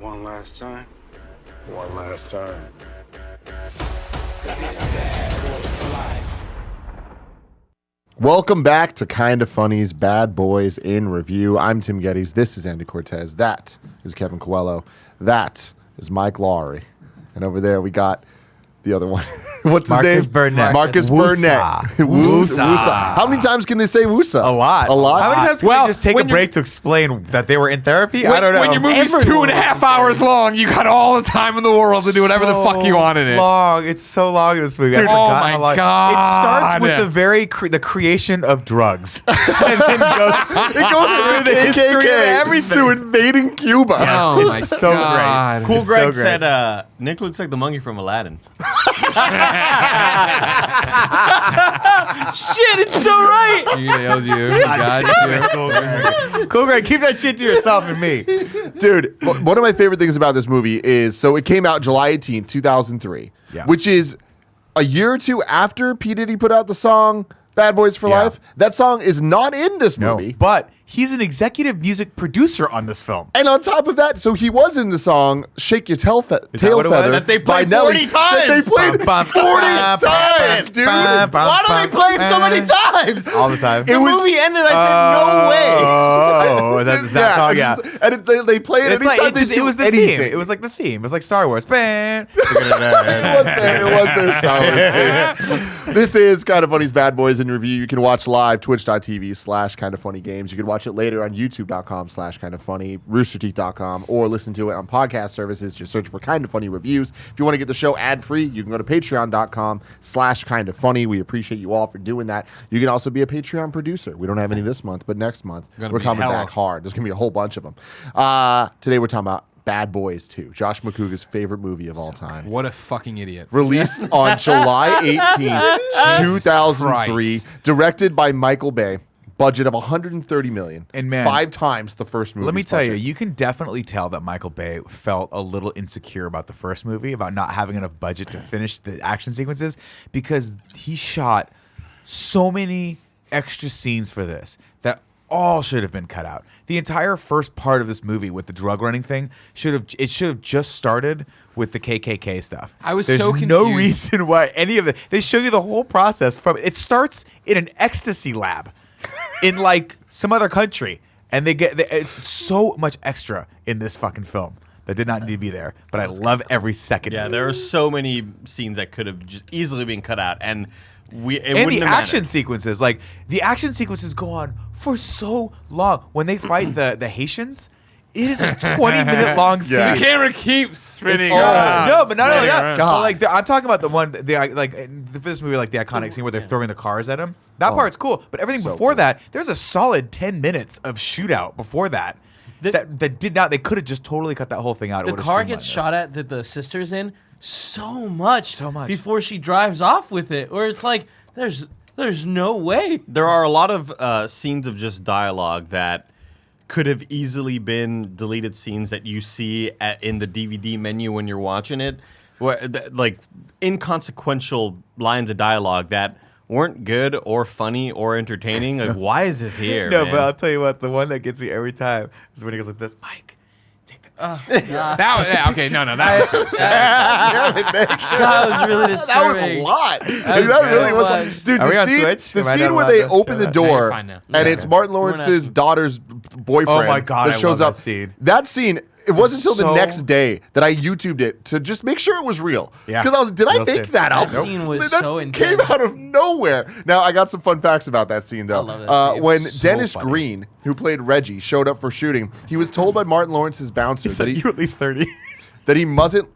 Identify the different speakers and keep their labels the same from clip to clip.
Speaker 1: One last time. One last time.
Speaker 2: Welcome back to Kinda Funny's Bad Boys in Review. I'm Tim Gettys. This is Andy Cortez. That is Kevin Coelho. That is Mike Lowry. And over there we got the other one. What's
Speaker 3: Marcus
Speaker 2: his name?
Speaker 3: Burnett.
Speaker 2: Marcus
Speaker 3: Woosah.
Speaker 2: Burnett.
Speaker 3: Woosah.
Speaker 2: Woosah. How many times can they say Woosah?
Speaker 3: A lot.
Speaker 2: A lot?
Speaker 3: How many times can
Speaker 4: Well,
Speaker 3: they just take a
Speaker 4: when you're-
Speaker 3: break to explain that they were in therapy? I don't know.
Speaker 4: When your movie's 2.5 hours long, you got all the time in the world to do whatever the fuck you want in it.
Speaker 3: Long. It's so long in this movie. I
Speaker 4: Dude,
Speaker 3: forgot
Speaker 4: oh my
Speaker 3: how long.
Speaker 4: God.
Speaker 3: It starts with the very the creation of drugs, and then goes
Speaker 2: It goes from
Speaker 3: the history of
Speaker 2: KKK
Speaker 3: everything.
Speaker 2: to invading Cuba.
Speaker 4: Oh my
Speaker 3: It's so
Speaker 4: God.
Speaker 3: great.
Speaker 5: Cool
Speaker 3: It's
Speaker 5: Greg
Speaker 3: so great.
Speaker 5: said, Nick looks like the monkey from Aladdin.
Speaker 6: Shit, it's so right.
Speaker 4: You nailed you. God,
Speaker 3: Cool Greg, keep that shit to yourself and me.
Speaker 2: Dude, one of my favorite things about this movie is, so it came out July 18th, 2003,
Speaker 3: Yeah.
Speaker 2: which is a year or two after P. Diddy put out the song Bad Boys for
Speaker 3: Yeah.
Speaker 2: Life. That song is not in this movie.
Speaker 3: But he's an executive music producer on this film.
Speaker 2: And on top of that, so he was in the song "Shake Your Tail,
Speaker 3: that
Speaker 2: tail
Speaker 3: what it was?
Speaker 2: Feathers"
Speaker 3: That
Speaker 5: they
Speaker 2: by
Speaker 5: played
Speaker 2: Nelly.
Speaker 5: 40 times!
Speaker 2: That they played 40 times, dude.
Speaker 5: Why do they play it so many times?
Speaker 3: All the time.
Speaker 5: The movie ended. I said, no way.
Speaker 3: Oh, that's that song, yeah.
Speaker 2: And they play it
Speaker 3: It's
Speaker 2: anytime
Speaker 3: like,
Speaker 2: they do
Speaker 3: it was the
Speaker 2: anything.
Speaker 3: theme. It was like the theme. It was like Star Wars. Bam.
Speaker 2: It was their Star Wars thing. This is Kinda Funny's Bad Boys in Review. You can watch live, twitch.tv/kindafunnygames. You can watch it later on youtube.com/kindafunny, roosterteeth.com, or listen to it on podcast services. Just search for Kinda Funny Reviews. If you want to get the show ad-free, you can go to patreon.com/kindafunny. We appreciate you all for doing that. You can also be a Patreon producer. We don't have any this month, but next month,
Speaker 4: Gonna
Speaker 2: we're
Speaker 4: be
Speaker 2: coming
Speaker 4: hella.
Speaker 2: back hard. There's going to be a whole bunch of them. Today we're talking about Bad Boys 2, Josh McCougar's favorite movie of all time.
Speaker 4: What a fucking idiot.
Speaker 2: Released on July 18th, 2003,
Speaker 4: Christ.
Speaker 2: directed by Michael Bay. Budget of $130 million.
Speaker 3: And man,
Speaker 2: 5 times the first movie.
Speaker 3: Let me tell you, you can definitely tell that Michael Bay felt a little insecure about the first movie, about not having enough budget to finish the action sequences, because he shot so many extra scenes for this that all should have been cut out. The entire first part of this movie with the drug running thing should have just started with the KKK stuff.
Speaker 4: I was
Speaker 3: There's
Speaker 4: so
Speaker 3: no
Speaker 4: confused.
Speaker 3: reason why any of it. They show you the whole process from it starts in an ecstasy lab in like some other country, and it's so much extra in this fucking film that did not need to be there. But I love every second.
Speaker 5: Yeah,
Speaker 3: of it.
Speaker 5: there are so many scenes that could have just easily been cut out, and
Speaker 3: And the action sequences, like the action sequences go on for so long. When they fight the Haitians, it is a 20-minute long scene.
Speaker 2: Yeah.
Speaker 4: The camera keeps spinning.
Speaker 2: Oh,
Speaker 4: around,
Speaker 3: No, but not only
Speaker 4: spinning
Speaker 3: that.
Speaker 4: around.
Speaker 2: God.
Speaker 3: So, like, I'm talking about the one, for this movie, like the iconic scene where they're throwing the cars at him. That part's cool, but everything
Speaker 2: so
Speaker 3: before
Speaker 2: cool.
Speaker 3: that, there's a solid 10 minutes of shootout before that. That did not. They could have just totally cut that whole thing out. It
Speaker 6: The
Speaker 3: would've
Speaker 6: car
Speaker 3: streamlined
Speaker 6: gets
Speaker 3: this.
Speaker 6: shot at that the sister's in so much before she drives off with it, where it's like there's no way.
Speaker 5: There are a lot of scenes of just dialogue that could have easily been deleted scenes that you see in the DVD menu when you're watching it, where like inconsequential lines of dialogue that weren't good or funny or entertaining. Like, why is this here?
Speaker 3: No,
Speaker 5: man?
Speaker 3: but I'll tell you what. The one that gets me every time is when he goes like this, Mike. Take the
Speaker 4: Okay, no, that was
Speaker 6: That was really
Speaker 2: That was
Speaker 6: disturbing.
Speaker 2: a lot.
Speaker 6: was
Speaker 2: That really
Speaker 6: so
Speaker 2: was.
Speaker 6: much.
Speaker 2: Dude,
Speaker 3: Are we
Speaker 2: the
Speaker 3: on
Speaker 2: scene,
Speaker 3: Twitch?
Speaker 2: the
Speaker 3: Am I
Speaker 2: scene
Speaker 3: not
Speaker 2: where
Speaker 3: allowed
Speaker 2: they
Speaker 3: to?
Speaker 2: open the
Speaker 4: you're
Speaker 2: door
Speaker 4: fine now.
Speaker 2: and it's Martin Lawrence's daughter's boyfriend.
Speaker 3: Oh my God,
Speaker 2: that
Speaker 3: I
Speaker 2: shows
Speaker 3: love
Speaker 2: up.
Speaker 3: that scene.
Speaker 2: That scene. It wasn't until the
Speaker 3: So-
Speaker 2: next day that I YouTubed it to just make sure it was real.
Speaker 3: Yeah.
Speaker 2: Because I was, did I
Speaker 3: Real
Speaker 2: make
Speaker 3: scene.
Speaker 2: that up?
Speaker 6: That scene was
Speaker 2: that
Speaker 6: so
Speaker 2: came
Speaker 6: intense.
Speaker 2: out of nowhere. Now I got some fun facts about that scene though.
Speaker 6: love that scene.
Speaker 2: When
Speaker 3: So
Speaker 2: Dennis
Speaker 3: funny.
Speaker 2: Green, who played Reggie, showed up for shooting, he was told by Martin Lawrence's bouncer
Speaker 3: He said you at least 30.
Speaker 2: that he mustn't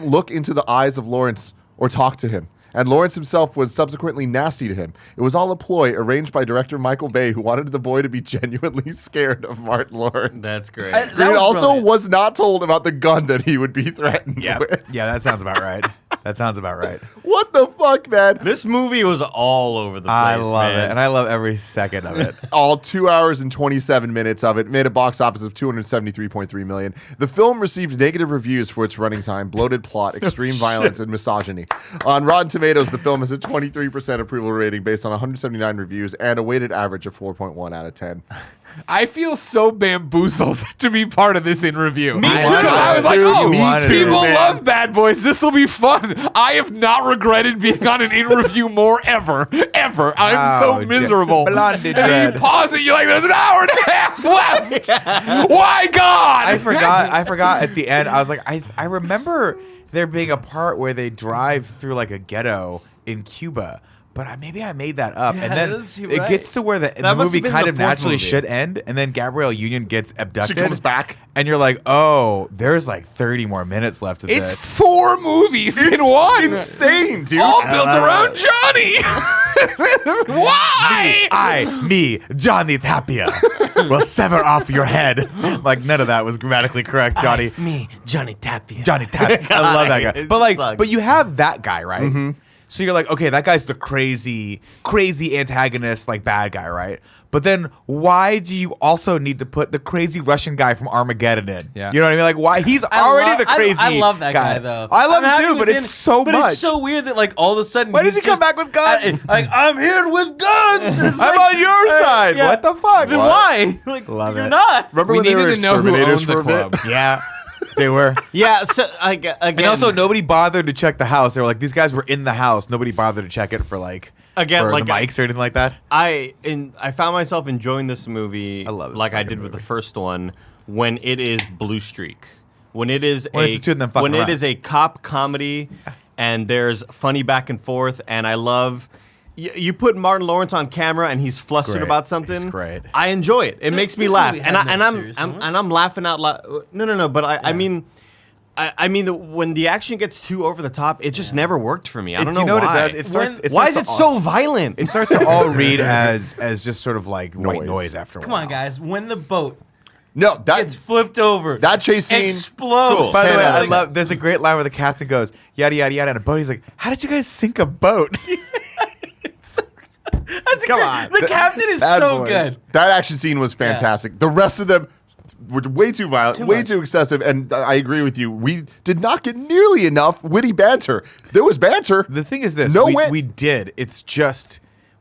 Speaker 2: look into the eyes of Lawrence or talk to him. And Lawrence himself was subsequently nasty to him. It was all a ploy arranged by director Michael Bay, who wanted the boy to be genuinely scared of Martin Lawrence.
Speaker 5: That's great.
Speaker 6: That
Speaker 2: Green
Speaker 6: was
Speaker 2: also
Speaker 6: brilliant.
Speaker 2: was not told about the gun that he would be threatened
Speaker 3: Yeah,
Speaker 2: with.
Speaker 3: yeah, that sounds about right. That sounds about right.
Speaker 2: What the fuck, man?
Speaker 5: This movie was all over the place.
Speaker 3: I love
Speaker 5: man.
Speaker 3: it, and I love every second of it.
Speaker 2: All 2 hours and 27 minutes of it made a box office of $273.3 million. The film received negative reviews for its running time, bloated plot, extreme violence, and misogyny. On Rotten Tomatoes, the film has a 23% approval rating based on 179 reviews and a weighted average of 4.1 out of 10.
Speaker 4: I feel so bamboozled to be part of this in review.
Speaker 5: Me too.
Speaker 4: I was like,
Speaker 2: Dude,
Speaker 4: oh,
Speaker 2: me too,
Speaker 4: people
Speaker 2: man.
Speaker 4: love Bad Boys. This will be fun. I have not regretted being on an in review more ever. I'm so
Speaker 3: Oh,
Speaker 4: miserable.
Speaker 3: Blondie
Speaker 4: And then
Speaker 3: dread.
Speaker 4: you pause it, you're like, there's an hour and a half left. Why God?
Speaker 3: I forgot at the end. I was like, I remember there being a part where they drive through like a ghetto in Cuba. But maybe I made that up.
Speaker 6: Yeah,
Speaker 3: and
Speaker 6: that
Speaker 3: then
Speaker 6: doesn't seem
Speaker 3: it
Speaker 6: right.
Speaker 3: gets to where the
Speaker 5: must have
Speaker 3: movie
Speaker 5: been
Speaker 3: kind
Speaker 5: the
Speaker 3: of
Speaker 5: fourth
Speaker 3: naturally
Speaker 5: movie.
Speaker 3: should end. And then Gabrielle Union gets abducted.
Speaker 2: She comes back.
Speaker 3: And you're like, oh, there's like 30 more minutes left of
Speaker 4: It's
Speaker 3: this.
Speaker 4: 4 movies in one.
Speaker 2: Insane, dude.
Speaker 4: All built around Johnny. Why?
Speaker 3: Me, Johnny Tapia, will sever off your head. Like, none of that was grammatically correct, Johnny.
Speaker 6: Me, Johnny Tapia.
Speaker 3: Johnny Tapia. I love that guy.
Speaker 5: It
Speaker 3: But like,
Speaker 5: sucks.
Speaker 3: but you have that guy, right? So you're like, okay, that guy's the crazy antagonist, like bad guy, right? But then why do you also need to put the crazy Russian guy from Armageddon in?
Speaker 4: Yeah.
Speaker 3: You know what I mean? Like, why? He's already the crazy
Speaker 6: I love that guy though.
Speaker 3: I love
Speaker 6: I'm happy
Speaker 3: him too, but
Speaker 6: with
Speaker 3: it's so
Speaker 6: but
Speaker 3: much.
Speaker 6: it's so weird that like all of a sudden.
Speaker 3: Why does
Speaker 6: he's
Speaker 3: he come
Speaker 6: just-
Speaker 3: back with guns?
Speaker 6: It's like I'm here with guns. And it's
Speaker 3: I'm
Speaker 6: like,
Speaker 3: on your side.
Speaker 6: yeah.
Speaker 3: What the fuck?
Speaker 6: Then
Speaker 3: What?
Speaker 6: why? Like,
Speaker 3: Love
Speaker 6: you're
Speaker 3: it.
Speaker 6: not.
Speaker 2: Remember
Speaker 4: We
Speaker 2: when they were
Speaker 4: needed to know who
Speaker 2: exterminators
Speaker 4: owned the
Speaker 2: for a bit?
Speaker 4: club.
Speaker 3: Yeah, they were.
Speaker 5: Yeah, so again,
Speaker 3: And also, nobody bothered to check the house. They were like, these guys were in the house. Nobody bothered to check it for like
Speaker 5: Again,
Speaker 3: for
Speaker 5: like,
Speaker 3: the mics or anything like that.
Speaker 5: I found myself enjoying this movie
Speaker 3: I love this
Speaker 5: like I
Speaker 3: fucking
Speaker 5: did with the
Speaker 3: movie.
Speaker 5: first one when it is Blue Streak. When it is
Speaker 3: When it's the two of them fucking
Speaker 5: when it
Speaker 3: around.
Speaker 5: is a cop comedy and there's funny back and forth and I love you put Martin Lawrence on camera and he's flustered
Speaker 3: Great.
Speaker 5: about something.
Speaker 3: He's great.
Speaker 5: I enjoy it. It makes me
Speaker 6: this
Speaker 5: laugh.
Speaker 6: movie
Speaker 5: And
Speaker 6: had no
Speaker 5: I'm
Speaker 6: serious moments.
Speaker 5: I'm laughing out loud. No, but I mean when the action gets too over the top, it just never worked for me. I don't know
Speaker 3: you know
Speaker 5: why.
Speaker 3: what it does? It starts.
Speaker 6: When-
Speaker 3: it
Speaker 5: Why
Speaker 3: starts
Speaker 5: is it
Speaker 3: to all-
Speaker 5: so violent?
Speaker 3: It starts to all read as just sort of like white
Speaker 2: Noise.
Speaker 3: noise after a
Speaker 6: Come
Speaker 3: while.
Speaker 6: on, guys. When the boat
Speaker 2: No,
Speaker 6: gets flipped over,
Speaker 2: that chase scene.
Speaker 6: explodes.
Speaker 3: By the
Speaker 2: 10
Speaker 3: way,
Speaker 2: out
Speaker 3: I
Speaker 2: of 10.
Speaker 3: love. There's a great line where the captain goes yada yada yada, and a boat. He's like, "How did you guys sink a boat?"
Speaker 6: That's
Speaker 3: Come
Speaker 6: great.
Speaker 3: on.
Speaker 6: The captain is
Speaker 3: Bad
Speaker 6: so
Speaker 3: Boys.
Speaker 6: good.
Speaker 2: That action scene was fantastic. The rest of them were way too violent, way
Speaker 6: much.
Speaker 2: too excessive, and I agree with you. We did not get nearly enough witty banter. There was banter.
Speaker 3: The thing is this:
Speaker 2: No
Speaker 3: we,
Speaker 2: wit.
Speaker 3: we did. It's just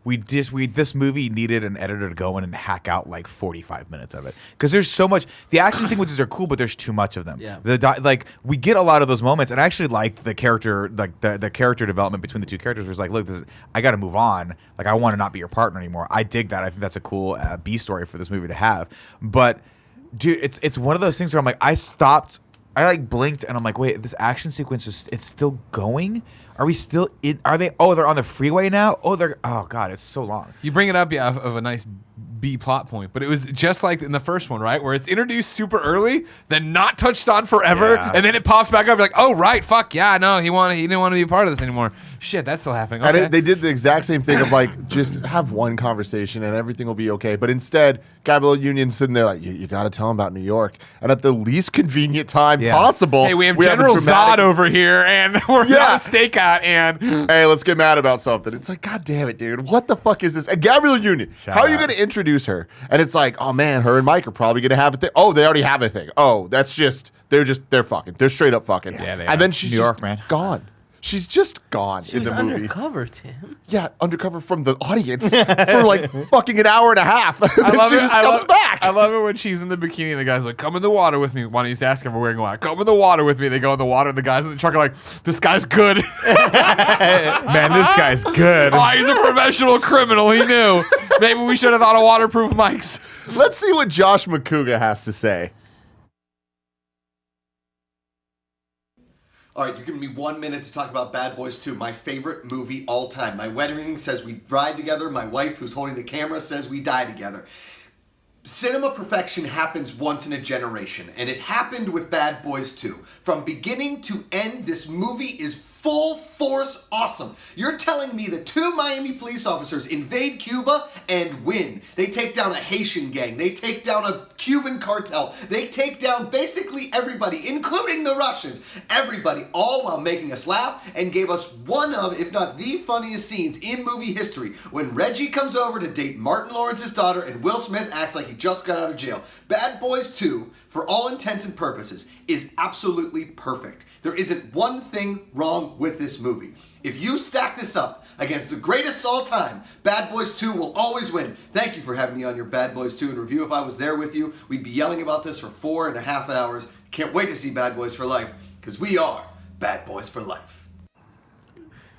Speaker 3: this movie needed an editor to go in and hack out like 45 minutes of it because there's so much. The action sequences are cool, but there's too much of them.
Speaker 6: Yeah.
Speaker 3: Like we get a lot of those moments, and I actually like the character, like the character development between the two characters. Where it's like, look, I got to move on. Like I want to not be your partner anymore. I dig that. I think that's a cool B story for this movie to have. But dude, it's one of those things where I'm like, I like blinked and I'm like, wait, this action sequence it's still going? Are we still in? Are they? Oh, they're on the freeway now. Oh god, it's so long.
Speaker 4: You bring it up, yeah, of a nice B plot point, but it was just like in the first one, right? Where it's introduced super early, then not touched on forever,
Speaker 3: Yeah.
Speaker 4: and then it pops back up. You're like, oh right, fuck yeah, no, he didn't want to be a part of this anymore. Shit, that's still happening.
Speaker 2: And
Speaker 4: Okay.
Speaker 2: they did the exact same thing of like, just have one conversation and everything will be okay. But instead, Gabrielle Union's sitting there like, you got to tell him about New York. And at the least convenient time
Speaker 3: Yeah.
Speaker 2: possible,
Speaker 4: Hey, we have
Speaker 2: a
Speaker 4: General
Speaker 2: dramatic-
Speaker 4: Zod over here, and we're
Speaker 2: Yeah.
Speaker 4: on a stakeout, and
Speaker 2: Hey, let's get mad about something. It's like, God damn it, dude. What the fuck is this? And Gabrielle Union, how are you
Speaker 3: out.
Speaker 2: going to introduce her? And it's like, oh man, her and Mike are probably going to have a thing. Oh, they already have a thing. Oh, they're fucking. They're straight up fucking.
Speaker 3: Yeah, they
Speaker 2: and
Speaker 3: are.
Speaker 2: then she's
Speaker 3: New
Speaker 2: just
Speaker 3: York, man.
Speaker 2: gone. She's just gone
Speaker 6: She
Speaker 2: in
Speaker 6: was
Speaker 2: the movie.
Speaker 6: undercover, Tim.
Speaker 2: Yeah, undercover from the audience for like fucking an hour and a half. And
Speaker 4: I
Speaker 2: then
Speaker 4: love
Speaker 2: she
Speaker 4: it.
Speaker 2: just
Speaker 4: I
Speaker 2: comes
Speaker 4: love,
Speaker 2: back.
Speaker 4: I love it when she's in the bikini and the guy's like, "Come in the water with me." Why don't you just ask him if we're wearing water? Come in the water with me. They go in the water, and the guys in the truck are like, "This guy's good.
Speaker 3: Man, this guy's good.
Speaker 4: Oh, he's a professional criminal. He knew. Maybe we should have thought of waterproof mics."
Speaker 2: Let's see what Josh McCouga has to say.
Speaker 7: All right, you're giving me 1 minute to talk about Bad Boys 2, my favorite movie all time. My wedding ring says we ride together. My wife, who's holding the camera, says we die together. Cinema perfection happens once in a generation, and it happened with Bad Boys 2. From beginning to end, this movie is full force awesome. You're telling me that 2 Miami police officers invade Cuba and win. They take down a Haitian gang. They take down a Cuban cartel. They take down basically everybody, including the Russians. Everybody, all while making us laugh, and gave us one of, if not the funniest scenes in movie history when Reggie comes over to date Martin Lawrence's daughter and Will Smith acts like he just got out of jail. Bad Boys 2, for all intents and purposes, is absolutely perfect. There isn't one thing wrong with this movie. If you stack this up against the greatest of all time, Bad Boys 2 will always win. Thank you for having me on your Bad Boys 2 in review. If I was there with you, we'd be yelling about this for 4.5 hours. Can't wait to see Bad Boys for Life, because we are Bad Boys for Life.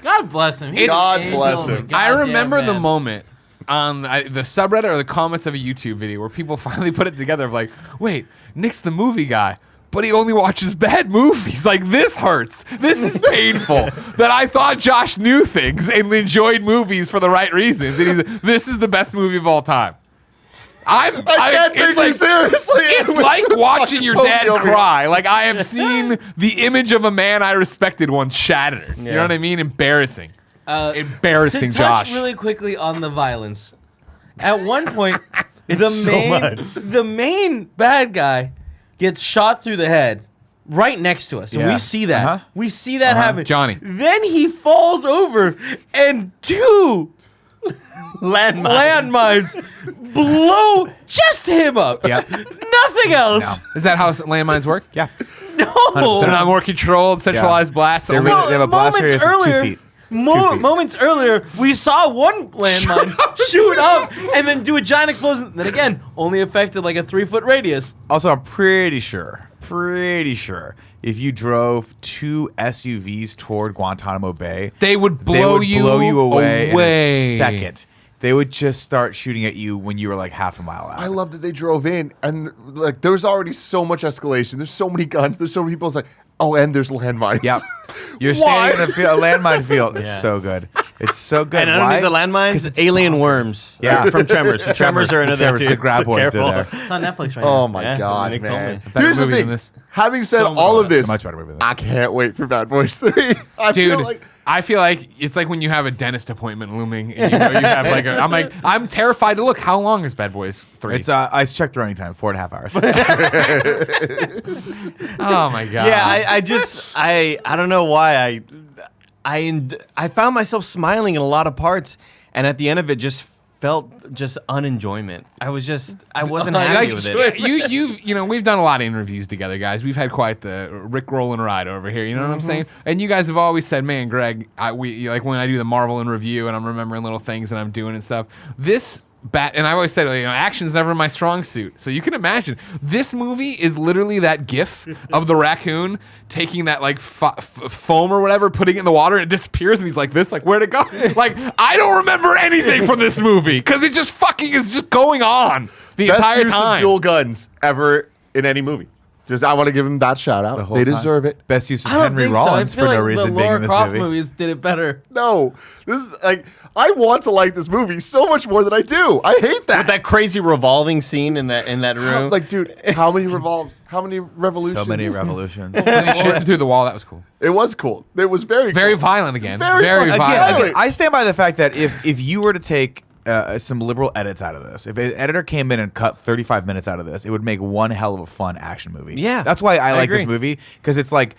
Speaker 6: God bless him.
Speaker 2: God bless him.
Speaker 4: I remember the moment on the subreddit or the comments of a YouTube video where people finally put it together of like, wait, Nick's the movie guy, but he only watches bad movies. Like, this hurts. This is painful. That I thought Josh knew things and enjoyed movies for the right reasons. And this is the best movie of all time. I
Speaker 2: can't take you seriously.
Speaker 4: It's like watching your dad cry. Like, I have seen the image of a man I respected once shattered. You know what I mean? Embarrassing. Embarrassing,
Speaker 6: to touch
Speaker 4: Josh.
Speaker 6: really quickly on the violence. At one point, the main bad guy gets shot through the head right next to us, and we see that. We see that happen.
Speaker 4: Johnny.
Speaker 6: Then he falls over, and 2 landmines blow just him up.
Speaker 3: Yep.
Speaker 6: Nothing else.
Speaker 4: Is that how landmines work?
Speaker 3: Yeah.
Speaker 6: No.
Speaker 4: They're not more controlled, centralized blasts.
Speaker 3: They have a blast radius of 2 feet.
Speaker 6: Moments earlier, we saw one landmine shoot up and then do a giant explosion. Then again, only affected like a 3-foot radius.
Speaker 3: Also, I'm pretty sure, if you drove 2 SUVs toward Guantanamo Bay,
Speaker 4: They would blow you
Speaker 3: away in
Speaker 4: away.
Speaker 3: a second. They would just start shooting at you when you were like half a mile out.
Speaker 2: I love that they drove in and like there was already so much escalation. There's so many guns. There's so many people. It's like, oh, and there's landmines.
Speaker 3: Yep. You're
Speaker 2: Why?
Speaker 3: standing in a landmine field. It's so good. It's so good.
Speaker 5: And underneath the landmines,
Speaker 3: Because
Speaker 5: it's alien worms.
Speaker 3: Yeah.
Speaker 5: From Tremors. The Tremors are another
Speaker 3: Tremors,
Speaker 5: too.
Speaker 3: the graboids
Speaker 5: Careful.
Speaker 3: are there.
Speaker 6: It's on Netflix right now.
Speaker 2: Oh my
Speaker 5: Yeah,
Speaker 2: God,
Speaker 5: Nick told
Speaker 2: man.
Speaker 5: me.
Speaker 4: Better
Speaker 2: Here's the
Speaker 4: movie
Speaker 2: thing.
Speaker 4: than this.
Speaker 2: Having said
Speaker 5: So much
Speaker 2: all of
Speaker 5: better.
Speaker 2: this,
Speaker 3: It's a much better movie than
Speaker 2: I can't wait for Bad Boys 3.
Speaker 4: I feel like it's like when you have a dentist appointment looming and you know you have like I'm terrified to look. How long is Bad Boys 3?
Speaker 3: It's I checked the running time, 4.5 hours.
Speaker 4: Oh my God.
Speaker 5: Yeah, I don't know why I found myself smiling in a lot of parts, and at the end of it just felt just unenjoyment. I wasn't happy with it.
Speaker 4: You know, we've done a lot of interviews together, guys. We've had quite the Rick rolling ride over here. You know what I'm saying? And you guys have always said, "Man, Greg, we like when I do the Marvel in review and I'm remembering little things that I'm doing and stuff." And I always said, you know, action's never my strong suit. So you can imagine this movie is literally that GIF of the raccoon taking that like foam or whatever, putting it in the water, and it disappears, and he's like this, like where'd it go? Like I don't remember anything from this movie because it just fucking is just going on the
Speaker 2: Best
Speaker 4: entire
Speaker 2: use
Speaker 4: time.
Speaker 2: of dual guns ever in any movie. Just I want to give them that shout out.
Speaker 3: whole
Speaker 2: They
Speaker 3: time.
Speaker 2: deserve it.
Speaker 3: Best use of
Speaker 6: I don't
Speaker 3: Henry
Speaker 6: think
Speaker 3: Rollins
Speaker 6: so. I feel
Speaker 3: for
Speaker 6: like
Speaker 3: no reason
Speaker 6: the
Speaker 3: being
Speaker 6: Laura
Speaker 3: in this
Speaker 6: Croft
Speaker 3: movie.
Speaker 6: movies did it better.
Speaker 2: No, this is like I want to like this movie so much more than I do. I hate that.
Speaker 5: With that crazy revolving scene in that room.
Speaker 2: Like, dude, how many revolves? How many revolutions?
Speaker 3: So many revolutions.
Speaker 4: When he shoots him through the wall, that was cool.
Speaker 2: It was cool. It was very
Speaker 4: Very violent again.
Speaker 2: Very
Speaker 4: Very
Speaker 2: violent.
Speaker 4: violent.
Speaker 2: Again,
Speaker 3: I stand by the fact that if you were to take some liberal edits out of this, if an editor came in and cut 35 minutes out of this, it would make one hell of a fun action movie.
Speaker 5: Yeah,
Speaker 3: that's why I like
Speaker 5: agree.
Speaker 3: this movie, because it's like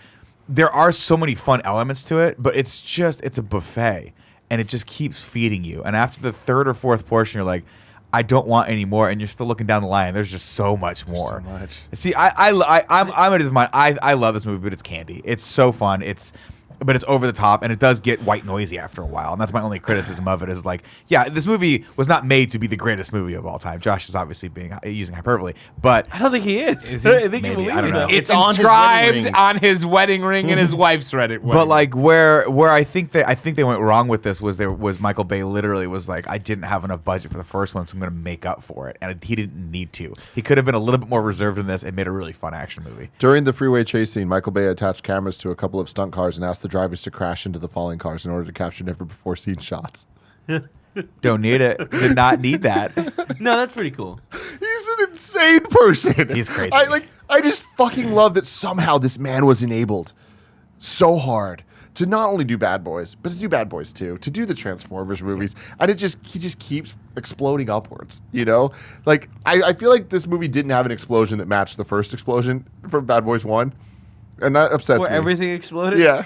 Speaker 3: there are so many fun elements to it, but it's a buffet, and it just keeps feeding you. And after the third or fourth portion, you're like, I don't want any more, and you're still looking down the line. There's just so much more.
Speaker 2: so much.
Speaker 3: See, I'm in mind. I love this movie, but it's candy. It's so fun. But it's over the top, and it does get white noisy after a while, and that's my only criticism of it. Is like, yeah, this movie was not made to be the greatest movie of all time. Josh is obviously using hyperbole, but
Speaker 6: I don't think he is.
Speaker 4: Is he?
Speaker 6: I think he
Speaker 3: Maybe.
Speaker 6: believes
Speaker 3: I don't know.
Speaker 6: that.
Speaker 4: It's
Speaker 5: on his wedding
Speaker 4: inscribed
Speaker 5: rings.
Speaker 4: on his wedding ring and his wife's Reddit.
Speaker 3: But like where I think they went wrong with this was Michael Bay literally was like, I didn't have enough budget for the first one, so I'm going to make up for it, and he didn't need to. He could have been a little bit more reserved in this and made a really fun action movie.
Speaker 2: During the freeway chase scene, Michael Bay attached cameras to a couple of stunt cars and asked the drivers to crash into the falling cars in order to capture never before seen shots.
Speaker 3: Don't need it. Did not need that.
Speaker 6: No, that's pretty cool.
Speaker 2: He's an insane person.
Speaker 3: He's crazy.
Speaker 2: I just fucking love that somehow this man was enabled so hard to not only do Bad Boys, but to do Bad Boys 2, to do the Transformers movies, and he just keeps exploding upwards, you know? Like, I feel like this movie didn't have an explosion that matched the first explosion from Bad Boys 1, and that upsets
Speaker 6: Where
Speaker 2: me.
Speaker 6: everything exploded?
Speaker 2: Yeah.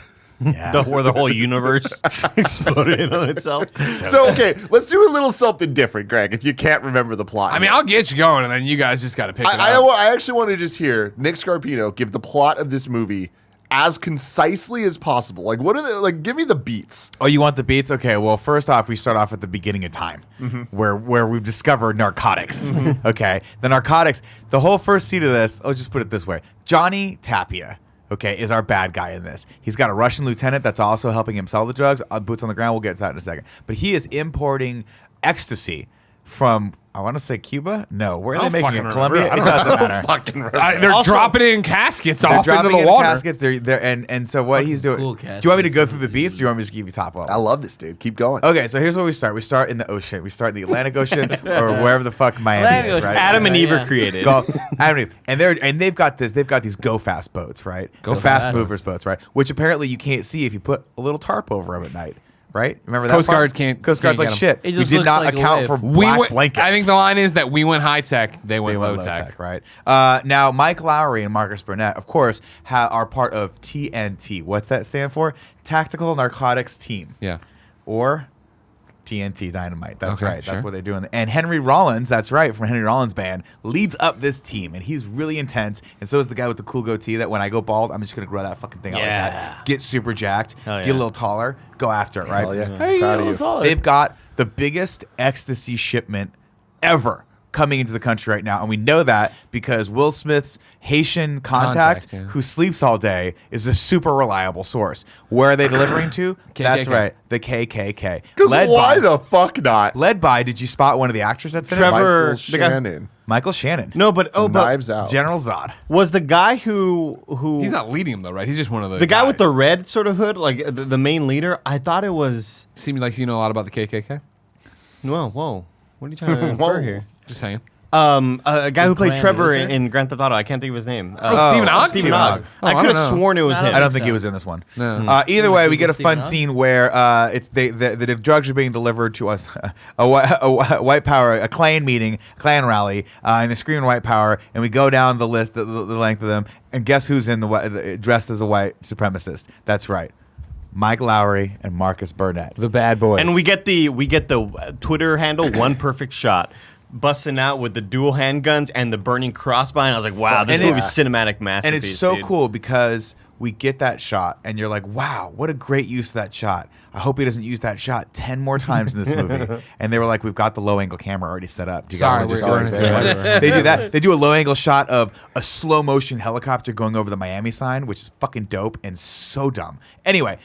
Speaker 5: Where the whole universe exploded in on itself.
Speaker 2: So, okay, let's do a little something different, Greg, if you can't remember the plot.
Speaker 4: I mean, I'll get you going, and then you guys just got to pick it up.
Speaker 2: I actually want to just hear Nick Scarpino give the plot of this movie as concisely as possible. Like, what are the, like, give me the beats.
Speaker 3: Oh, you want the beats? Okay, well, first off, we start off at the beginning of time, where we've discovered narcotics. Okay, the narcotics, the whole first scene of this, I'll just put it this way. Johnny Tapia, okay, is our bad guy in this. He's got a Russian lieutenant that's also helping him sell the drugs. Boots on the ground, we'll get to that in a second. But he is importing ecstasy from, I want to say Cuba? No, where are they making it? Colombia? It doesn't matter.
Speaker 4: They're dropping it in caskets
Speaker 3: They're
Speaker 4: off into
Speaker 3: dropping
Speaker 4: the
Speaker 3: it in
Speaker 4: water.
Speaker 3: caskets. And so what he's doing.
Speaker 6: cool
Speaker 3: Do you want me to go
Speaker 6: caskets.
Speaker 3: through the beats? Or do you want me to just give you top level?
Speaker 2: I love this, dude. Keep going.
Speaker 3: Okay, so here's where we start. We start in the ocean. We start in the Atlantic Ocean or wherever the fuck Miami
Speaker 6: Atlantic
Speaker 3: is,
Speaker 6: Ocean.
Speaker 3: right?
Speaker 5: Adam and Eve
Speaker 6: Yeah.
Speaker 5: are created.
Speaker 3: Go, Adam and Eve. And they've got these go fast boats, right?
Speaker 4: Go
Speaker 3: The fast
Speaker 6: fast.
Speaker 3: movers boats, right? Which apparently you can't see if you put a little tarp over them at night, right? Remember that?
Speaker 4: Coast
Speaker 3: part?
Speaker 4: Guard can't-
Speaker 3: Coast Guard's
Speaker 4: can't
Speaker 3: like
Speaker 4: get 'em.
Speaker 3: shit.
Speaker 6: It
Speaker 3: We
Speaker 6: just
Speaker 3: did
Speaker 6: looks
Speaker 3: not
Speaker 6: like a
Speaker 3: account
Speaker 6: wave.
Speaker 3: for
Speaker 4: We
Speaker 3: black
Speaker 4: went,
Speaker 3: blankets.
Speaker 4: I think the line is that we went high tech, they went low tech.
Speaker 3: right? Now, Mike Lowry and Marcus Burnett, of course, are part of TNT. What's that stand for? Tactical Narcotics Team.
Speaker 4: Yeah.
Speaker 3: Or TNT Dynamite. That's
Speaker 4: Okay,
Speaker 3: right. That's
Speaker 4: sure.
Speaker 3: what they're doing. And Henry Rollins, that's right, from Henry Rollins' band, leads up this team. And he's really intense. And so is the guy with the cool goatee that when I go bald, I'm just going to grow that fucking thing out like
Speaker 5: Yeah.
Speaker 3: that. Get super jacked,
Speaker 5: Hell
Speaker 3: get
Speaker 5: yeah.
Speaker 3: a little taller, go after it, right?
Speaker 2: Hell yeah.
Speaker 6: Hey,
Speaker 2: Proud of you.
Speaker 3: They've got the biggest ecstasy shipment ever coming into the country right now. And we know that because Will Smith's Haitian contact,
Speaker 4: Contact, yeah.
Speaker 3: who sleeps all day, is a super reliable source. Where are they delivering to? That's
Speaker 4: KKK.
Speaker 3: right, the KKK.
Speaker 2: Because why the fuck not?
Speaker 3: Led by, did you spot one of the actors that's in it?
Speaker 5: Trevor-
Speaker 2: Michael
Speaker 5: the guy-
Speaker 2: Shannon.
Speaker 3: Michael Shannon.
Speaker 5: No, but
Speaker 2: Knives Out.
Speaker 3: General Zod.
Speaker 5: was the guy who
Speaker 4: He's not leading them, though, right? He's just one of
Speaker 5: the guy with the
Speaker 4: guys.
Speaker 5: red sort of hood, like the main leader? I thought it was.
Speaker 4: Seems like you know a lot about the KKK.
Speaker 5: Well, whoa. What are you trying to infer here?
Speaker 4: Just saying.
Speaker 5: A guy who played
Speaker 6: Grand
Speaker 5: Trevor
Speaker 6: Wizard?
Speaker 5: in Grand Theft Auto. I can't think of his name.
Speaker 4: Stephen Ogg?
Speaker 5: Stephen Ogg.
Speaker 4: Oh,
Speaker 5: I
Speaker 4: I
Speaker 5: could
Speaker 4: don't
Speaker 5: have
Speaker 4: know.
Speaker 5: sworn it was
Speaker 6: I
Speaker 5: him.
Speaker 3: I don't think
Speaker 6: so.
Speaker 3: he was in this one.
Speaker 4: No.
Speaker 3: Either way, we get a
Speaker 6: Stephen
Speaker 3: fun
Speaker 6: Ogg?
Speaker 3: scene where the drugs are being delivered to us, a white power, a Klan meeting, Klan rally, and they're screaming white power, and we go down the list, the length of them, and guess who's in dressed as a white supremacist? That's right, Mike Lowry and Marcus Burnett.
Speaker 4: The bad boys.
Speaker 5: And we get the Twitter handle One Perfect Shot, busting out with the dual handguns and the burning crossbar. And I was like, wow, this
Speaker 3: And
Speaker 5: movie's
Speaker 3: it's-
Speaker 5: cinematic masterpiece.
Speaker 3: And it's so
Speaker 5: dude.
Speaker 3: cool because we get that shot, and you're like, wow, what a great use of that shot. I hope he doesn't use that shot 10 more times in this movie. And they were like, we've got the low angle camera already set up. Do you guys
Speaker 4: Sorry,
Speaker 3: want to just
Speaker 4: we're
Speaker 3: go
Speaker 4: into
Speaker 3: into
Speaker 4: it.
Speaker 3: it? They do that. They do a low angle shot of a slow motion helicopter going over the Miami sign, which is fucking dope and so dumb. Anyway,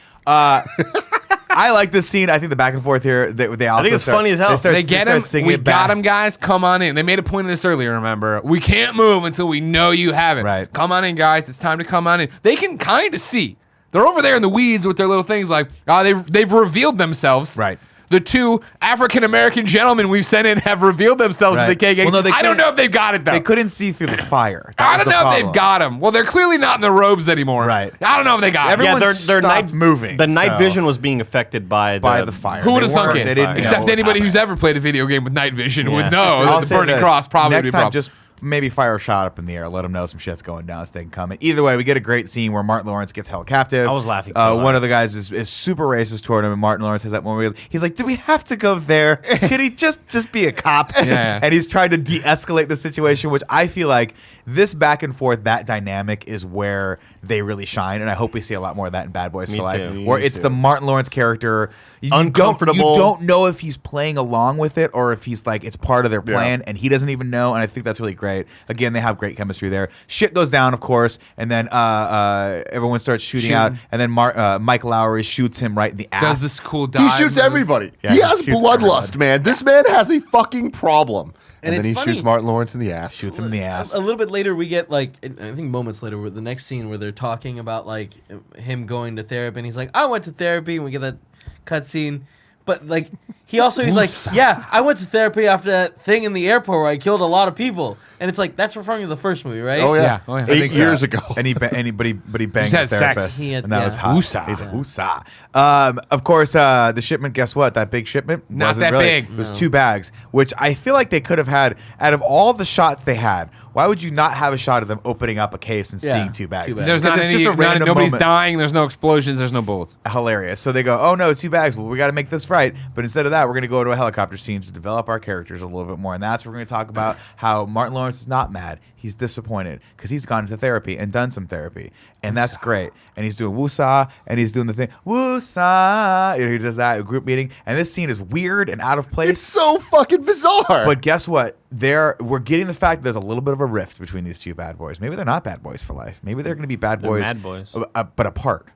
Speaker 3: I like this scene. I think the back and forth here. They also
Speaker 5: think it's funny as hell.
Speaker 4: They get him. We got him, guys. Come on in. They made a point of this earlier. Remember, we can't move until we know you have it.
Speaker 3: Right.
Speaker 4: Come on in, guys. It's time to come on in. They can kind of see. They're over there in the weeds with their little things. Like they've revealed themselves.
Speaker 3: Right.
Speaker 4: The two African American gentlemen we've sent in have revealed themselves to the
Speaker 3: Right.
Speaker 4: KKK.
Speaker 3: Well, no, they
Speaker 4: I don't
Speaker 3: couldn't-
Speaker 4: know if they've got it though.
Speaker 3: They couldn't see through the fire. That
Speaker 4: I
Speaker 3: was
Speaker 4: don't
Speaker 3: the
Speaker 4: know if
Speaker 3: problem.
Speaker 4: they've got him. Well, they're clearly not in the robes anymore.
Speaker 3: Right.
Speaker 4: I don't know if they got him.
Speaker 3: Everyone
Speaker 5: Yeah,
Speaker 3: their
Speaker 5: night
Speaker 3: moving.
Speaker 5: The night
Speaker 3: so-
Speaker 5: vision was being affected by
Speaker 3: by the fire.
Speaker 4: Who would
Speaker 3: They
Speaker 4: have thunk
Speaker 3: weren't-
Speaker 4: it?
Speaker 3: They didn't know
Speaker 4: Except
Speaker 3: what was
Speaker 4: anybody who's
Speaker 3: happening.
Speaker 4: ever played a video game with night vision would
Speaker 5: Yeah.
Speaker 4: know
Speaker 3: I'll
Speaker 4: that the
Speaker 3: say
Speaker 4: burning
Speaker 3: this.
Speaker 4: cross probably would
Speaker 3: next
Speaker 4: be a
Speaker 3: time
Speaker 4: problem.
Speaker 3: just maybe fire a shot up in the air, let them know some shit's going down so they can come in. Either way, we get a great scene where Martin Lawrence gets held captive.
Speaker 5: I was laughing so hard.
Speaker 3: One of the guys is super racist toward him, and Martin Lawrence has that moment where he's like, "Do we have to go there? Could he just be a cop?"
Speaker 4: Yeah.
Speaker 3: And he's trying to de-escalate the situation, which I feel like this back and forth, that dynamic is where they really shine, and I hope we see a lot more of that in Bad Boys
Speaker 5: Me
Speaker 3: for Life,
Speaker 5: too.
Speaker 3: where
Speaker 2: Me
Speaker 3: it's
Speaker 2: too.
Speaker 3: the Martin Lawrence character. You
Speaker 5: Uncomfortable.
Speaker 3: You don't know if he's playing along with it or if he's like it's part of their plan and he doesn't even know. And I think that's really great. Again, they have great chemistry there. Shit goes down, of course, and then everyone starts shooting out, and then Mike Lowry shoots him right in the ass.
Speaker 4: Does this cool dive?
Speaker 2: He shoots
Speaker 4: move?
Speaker 2: everybody.
Speaker 3: Yeah,
Speaker 2: he
Speaker 3: he
Speaker 2: has
Speaker 3: shoots
Speaker 2: bloodlust, man. This man has a fucking problem. And,
Speaker 6: And
Speaker 2: then he
Speaker 6: it's
Speaker 2: shoots
Speaker 6: funny.
Speaker 2: Martin Lawrence in the ass.
Speaker 3: Shoots him in the ass.
Speaker 6: A little bit later, we get like I think moments later, where the next scene where they're talking about like him going to therapy, and he's like, "I went to therapy," and we get that cutscene But like, he also he's like, yeah, I went to therapy after that thing in the airport where I killed a lot of people, and it's like that's referring to the first movie, right?
Speaker 2: Oh yeah,
Speaker 4: Yeah, oh, yeah. I
Speaker 2: 8 years ago.
Speaker 3: And he banged
Speaker 4: Just
Speaker 3: the
Speaker 4: had sex.
Speaker 3: therapist,
Speaker 6: He had-
Speaker 3: and that
Speaker 6: yeah.
Speaker 3: was hot.
Speaker 4: Woosah.
Speaker 3: He's like, woosah. Of course, the shipment. Guess what? That big shipment
Speaker 4: Not
Speaker 3: wasn't
Speaker 4: that
Speaker 3: really.
Speaker 4: big.
Speaker 3: It was 2 bags, which I feel like they could have had. Out of all the shots they had, why would you not have a shot of them opening up a case and
Speaker 6: Yeah,
Speaker 3: seeing 2 bags?
Speaker 6: 2 bags.
Speaker 4: There's
Speaker 3: Because
Speaker 4: not
Speaker 3: it's
Speaker 4: any.
Speaker 3: just a random
Speaker 4: nobody's
Speaker 3: moment.
Speaker 4: dying. There's no explosions. There's no bullets.
Speaker 3: Hilarious. So they go, oh no, 2 bags. Well, we got to make this right. But instead of that, we're going to go to a helicopter scene to develop our characters a little bit more. And that's where we're going to talk about how Martin Lawrence is not mad. He's disappointed because he's gone to therapy and done some therapy. And that's great. And he's doing woosah and he's doing the thing, woosah. You know, he does that, a group meeting. And this scene is weird and out of place.
Speaker 2: It's so fucking bizarre.
Speaker 3: But guess what? We're getting the fact that there's a little bit of a rift between these 2 bad boys. Maybe they're not bad boys for life. Maybe they're going to be bad
Speaker 5: They're
Speaker 3: boys,
Speaker 5: mad boys.
Speaker 3: But apart.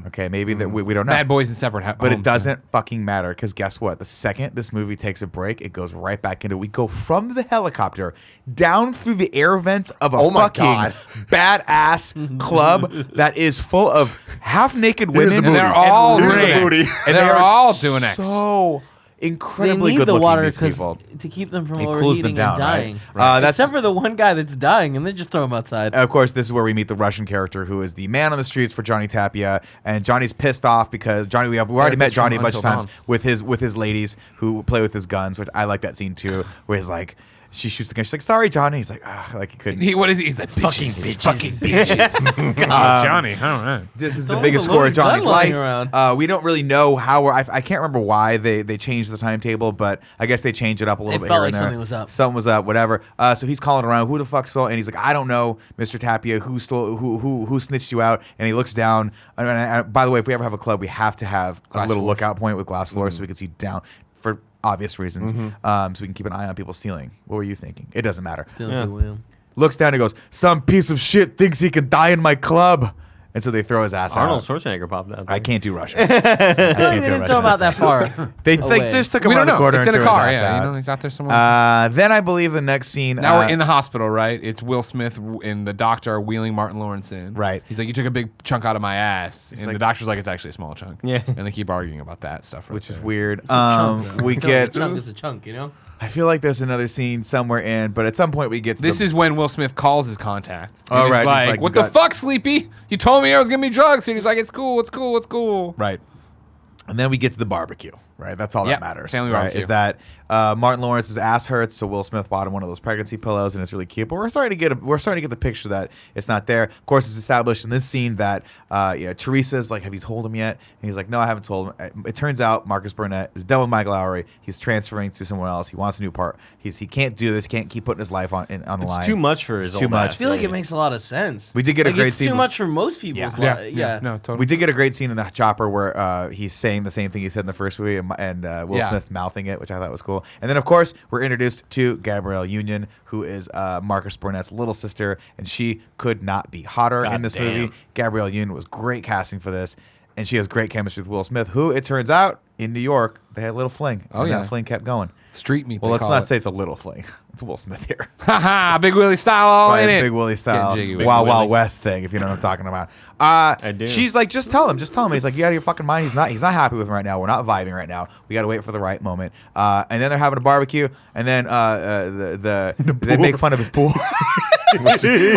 Speaker 3: Okay, maybe we don't know.
Speaker 4: Bad boys in separate
Speaker 3: But
Speaker 4: homes,
Speaker 3: it doesn't fucking matter because guess what? The second this movie takes a break, it goes right back into. We go from the helicopter down through the air vents of a
Speaker 2: Oh my
Speaker 3: fucking
Speaker 2: God.
Speaker 3: badass club that is full of half-naked
Speaker 2: Here's
Speaker 3: women
Speaker 2: the booty.
Speaker 4: And they're all
Speaker 2: Here's the
Speaker 4: doing
Speaker 2: booty.
Speaker 4: X.
Speaker 3: and they
Speaker 4: They're
Speaker 3: are
Speaker 4: all doing X.
Speaker 3: so
Speaker 6: They
Speaker 3: incredibly
Speaker 6: need
Speaker 3: good
Speaker 6: the
Speaker 3: looking.
Speaker 6: water
Speaker 3: These people.
Speaker 6: to keep them from
Speaker 3: It cools
Speaker 6: overheating
Speaker 3: them down,
Speaker 6: and dying.
Speaker 3: right? That's
Speaker 6: Except for the one guy that's dying, and they just throw him outside.
Speaker 3: Of course, this is where we meet the Russian character who is the man on the streets for Johnny Tapia, and Johnny's pissed off because Johnny. We already met
Speaker 4: Therapist
Speaker 3: Johnny a
Speaker 4: from
Speaker 3: bunch of
Speaker 4: Until
Speaker 3: times with his ladies who play with his guns, which I like that scene too, where he's like. She shoots the gun. She's like, "Sorry, Johnny." He's like, like he couldn't.
Speaker 4: What is he? He's like, fucking bitches. Fucking bitches. Johnny, all right.
Speaker 3: This is
Speaker 6: Don't
Speaker 3: the biggest
Speaker 6: have a
Speaker 3: score of
Speaker 6: loaded gun
Speaker 3: Johnny's
Speaker 6: lying
Speaker 3: life.
Speaker 6: around.
Speaker 3: We don't really know how. I can't remember why they changed the timetable, but I guess they changed it up a little
Speaker 6: It
Speaker 3: bit
Speaker 6: felt
Speaker 3: here
Speaker 6: like
Speaker 3: and there.
Speaker 6: something was up.
Speaker 3: Something was up. Whatever. So he's calling around. Who the fuck stole? And he's like, I don't know, Mr. Tapia. Who stole? Who snitched you out? And he looks down. And by the way, if we ever have a club, we have to have a little lookout point with glass floor so we can see down for obvious reasons. So we can keep an eye on people stealing. What were you thinking? It doesn't matter. Looks down and goes, some piece of shit thinks he can die in my club. And so they throw his ass
Speaker 5: Arnold
Speaker 3: out.
Speaker 5: Schwarzenegger popped out.
Speaker 3: I can't do Russian.
Speaker 6: I feel like they didn't throw him out that far.
Speaker 3: They
Speaker 6: away.
Speaker 3: just took him
Speaker 4: We
Speaker 3: around
Speaker 4: don't
Speaker 3: the
Speaker 4: know.
Speaker 3: corner
Speaker 4: It's
Speaker 3: and
Speaker 4: in a
Speaker 3: threw his
Speaker 4: car.
Speaker 3: ass
Speaker 4: Yeah,
Speaker 3: out.
Speaker 4: he's out there somewhere.
Speaker 3: Then I believe the next scene.
Speaker 4: Now we're in the hospital, right? It's Will Smith and the doctor are wheeling Martin Lawrence in.
Speaker 3: Right.
Speaker 4: He's like, you took a big chunk out of my ass. And the doctor's like, it's actually a small chunk.
Speaker 5: Yeah.
Speaker 4: And they keep arguing about that stuff.
Speaker 3: which is
Speaker 4: there.
Speaker 3: weird.
Speaker 6: chunk,
Speaker 3: We
Speaker 6: No,
Speaker 3: get.
Speaker 6: a chunk is a chunk, you know?
Speaker 3: I feel like there's another scene somewhere in, but at some point we get to
Speaker 4: This
Speaker 3: the,
Speaker 4: is when Will Smith calls his contact. And
Speaker 3: Oh,
Speaker 4: he's
Speaker 3: right. He's
Speaker 4: Like,
Speaker 3: like,
Speaker 4: what
Speaker 3: you
Speaker 4: the
Speaker 3: got-
Speaker 4: fuck, Sleepy? You told me I was going to be drugs. And he's like, it's cool, it's cool, it's cool.
Speaker 3: right. And then we get to the barbecue, right? That's all
Speaker 4: Yeah,
Speaker 3: that matters.
Speaker 4: family
Speaker 3: right?
Speaker 4: barbecue.
Speaker 3: Is that Martin Lawrence's ass hurts, so Will Smith bought him one of those pregnancy pillows, and it's really cute. But we're starting to get the picture that it's not there. Of course, it's established in this scene that Teresa's like, "Have you told him yet?" And he's like, "No, I haven't told him." It turns out Marcus Burnett is done with Mike Lowry. He's transferring to someone else. He wants a new part. He can't do this. He can't keep putting his life on the line.
Speaker 5: It's too much for his
Speaker 3: It's too
Speaker 5: old
Speaker 3: much.
Speaker 6: I feel like it makes a lot of sense.
Speaker 3: We did get a
Speaker 6: like,
Speaker 3: great
Speaker 6: it's
Speaker 3: scene
Speaker 6: too
Speaker 3: with-
Speaker 6: much for most people's lives. Yeah.
Speaker 4: No, totally.
Speaker 3: We did get a great scene in the chopper where he's saying the same thing he said in the first movie, and Will
Speaker 4: Yeah.
Speaker 3: Smith's mouthing it, which I thought was cool. And then, of course, we're introduced to Gabrielle Union, who is Marcus Burnett's little sister, and she could not be hotter in this
Speaker 5: Goddamn.
Speaker 3: movie. Gabrielle Union was great casting for this, and she has great chemistry with Will Smith, who, it turns out, in New York, they had a little fling.
Speaker 4: Oh,
Speaker 3: and
Speaker 4: yeah.
Speaker 3: that fling kept going.
Speaker 4: Street meat.
Speaker 3: Well,
Speaker 4: they
Speaker 3: let's
Speaker 4: call
Speaker 3: not
Speaker 4: it.
Speaker 3: say it's a little fling. It's Will Smith here.
Speaker 4: Haha, Big Willie style all
Speaker 3: Right,
Speaker 4: in it.
Speaker 3: Big Willie style,
Speaker 4: Getting jiggy with
Speaker 3: Wild
Speaker 4: it.
Speaker 3: Wild West thing, if you know what I'm talking about.
Speaker 5: I do.
Speaker 3: She's like, just tell him. He's like, you out of your fucking mind. He's not happy with him right now. We're not vibing right now. We got to wait for the right moment. And then they're having a barbecue, and then they make fun of his pool.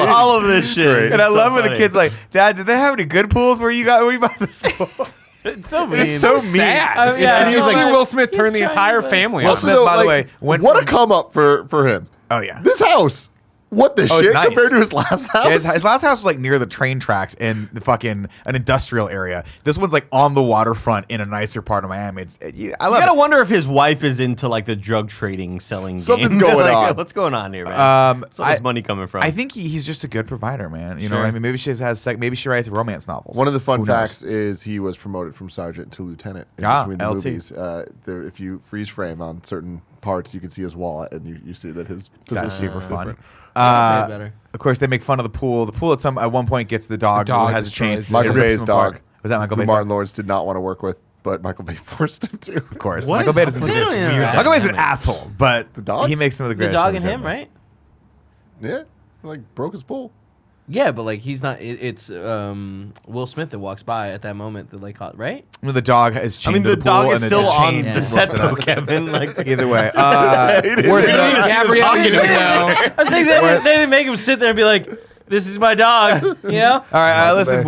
Speaker 5: all of this shit.
Speaker 3: And I
Speaker 5: It's
Speaker 3: love
Speaker 5: so
Speaker 3: when the
Speaker 5: funny.
Speaker 3: kid's like, Dad, did they have any good pools where you bought this pool?
Speaker 5: It's so mean.
Speaker 3: It's so mean.
Speaker 4: Sad.
Speaker 6: yeah,
Speaker 4: and you
Speaker 6: he's
Speaker 4: see
Speaker 6: like-
Speaker 4: Will Smith
Speaker 6: he's
Speaker 4: turn the
Speaker 6: trying
Speaker 4: entire
Speaker 6: to-
Speaker 4: family
Speaker 3: Will
Speaker 4: on.
Speaker 3: Smith, by the way, went
Speaker 2: what
Speaker 3: from-
Speaker 2: a come up for him.
Speaker 3: Oh, yeah.
Speaker 2: This house. What the
Speaker 3: Oh, it's
Speaker 2: shit
Speaker 3: nice.
Speaker 2: compared to his last house?
Speaker 3: Yeah, his last house was like near the train tracks in the fucking an industrial area. This one's like on the waterfront in a nicer part of Miami. I
Speaker 5: You
Speaker 3: love
Speaker 5: gotta
Speaker 3: it.
Speaker 5: wonder if his wife is into like the drug trading, selling.
Speaker 2: Something's
Speaker 5: game.
Speaker 2: going
Speaker 5: Like,
Speaker 2: on.
Speaker 5: What's going on here, man? Where's all this money coming from?
Speaker 3: I think he's just a good provider, man. You know
Speaker 5: Sure.
Speaker 3: what I mean? Maybe she has maybe she writes romance novels.
Speaker 2: One of the fun
Speaker 3: Who knows?
Speaker 2: facts is he was promoted from sergeant to lieutenant in
Speaker 3: Ah,
Speaker 2: between the
Speaker 3: LT.
Speaker 2: movies. If you freeze frame on certain parts, you can see his wallet, and you see that his position
Speaker 3: That's super
Speaker 2: is
Speaker 3: fun.
Speaker 2: different.
Speaker 6: Way better.
Speaker 3: Of course, they make fun of the pool. The pool at one point gets the dog,
Speaker 4: The dog
Speaker 3: who has a chain.
Speaker 4: destroys it.
Speaker 2: Michael
Speaker 3: It rips
Speaker 2: Bay's
Speaker 3: him apart.
Speaker 2: dog.
Speaker 3: Was that Michael
Speaker 2: who
Speaker 3: Bay's
Speaker 2: Martin
Speaker 3: dog?
Speaker 2: Lawrence did not want to work with, but Michael Bay forced him to.
Speaker 3: Of course.
Speaker 5: What
Speaker 3: Michael
Speaker 5: is
Speaker 3: Bay
Speaker 5: up
Speaker 3: doesn't
Speaker 5: with
Speaker 3: do
Speaker 6: this
Speaker 3: this.
Speaker 6: weird
Speaker 3: Michael Bay's an asshole, but
Speaker 2: The dog?
Speaker 3: he makes some of the
Speaker 6: The
Speaker 3: greatest
Speaker 6: dog and
Speaker 3: movies
Speaker 6: him,
Speaker 3: ever.
Speaker 6: right?
Speaker 2: Yeah, like broke his bull.
Speaker 6: Yeah, but like he's not. It's Will Smith that walks by at that moment. That like right.
Speaker 3: The dog is chained to
Speaker 5: the
Speaker 3: the
Speaker 5: dog
Speaker 3: pool
Speaker 5: is
Speaker 3: and
Speaker 5: still
Speaker 3: the
Speaker 5: on
Speaker 3: chain
Speaker 5: the
Speaker 3: ropes
Speaker 5: set
Speaker 3: it
Speaker 5: though,
Speaker 3: up.
Speaker 5: Kevin. Like
Speaker 3: Either way,
Speaker 4: Gabrielle,
Speaker 6: I think they didn't make him sit there and be like, "This is my dog," you know.
Speaker 3: All right, listen,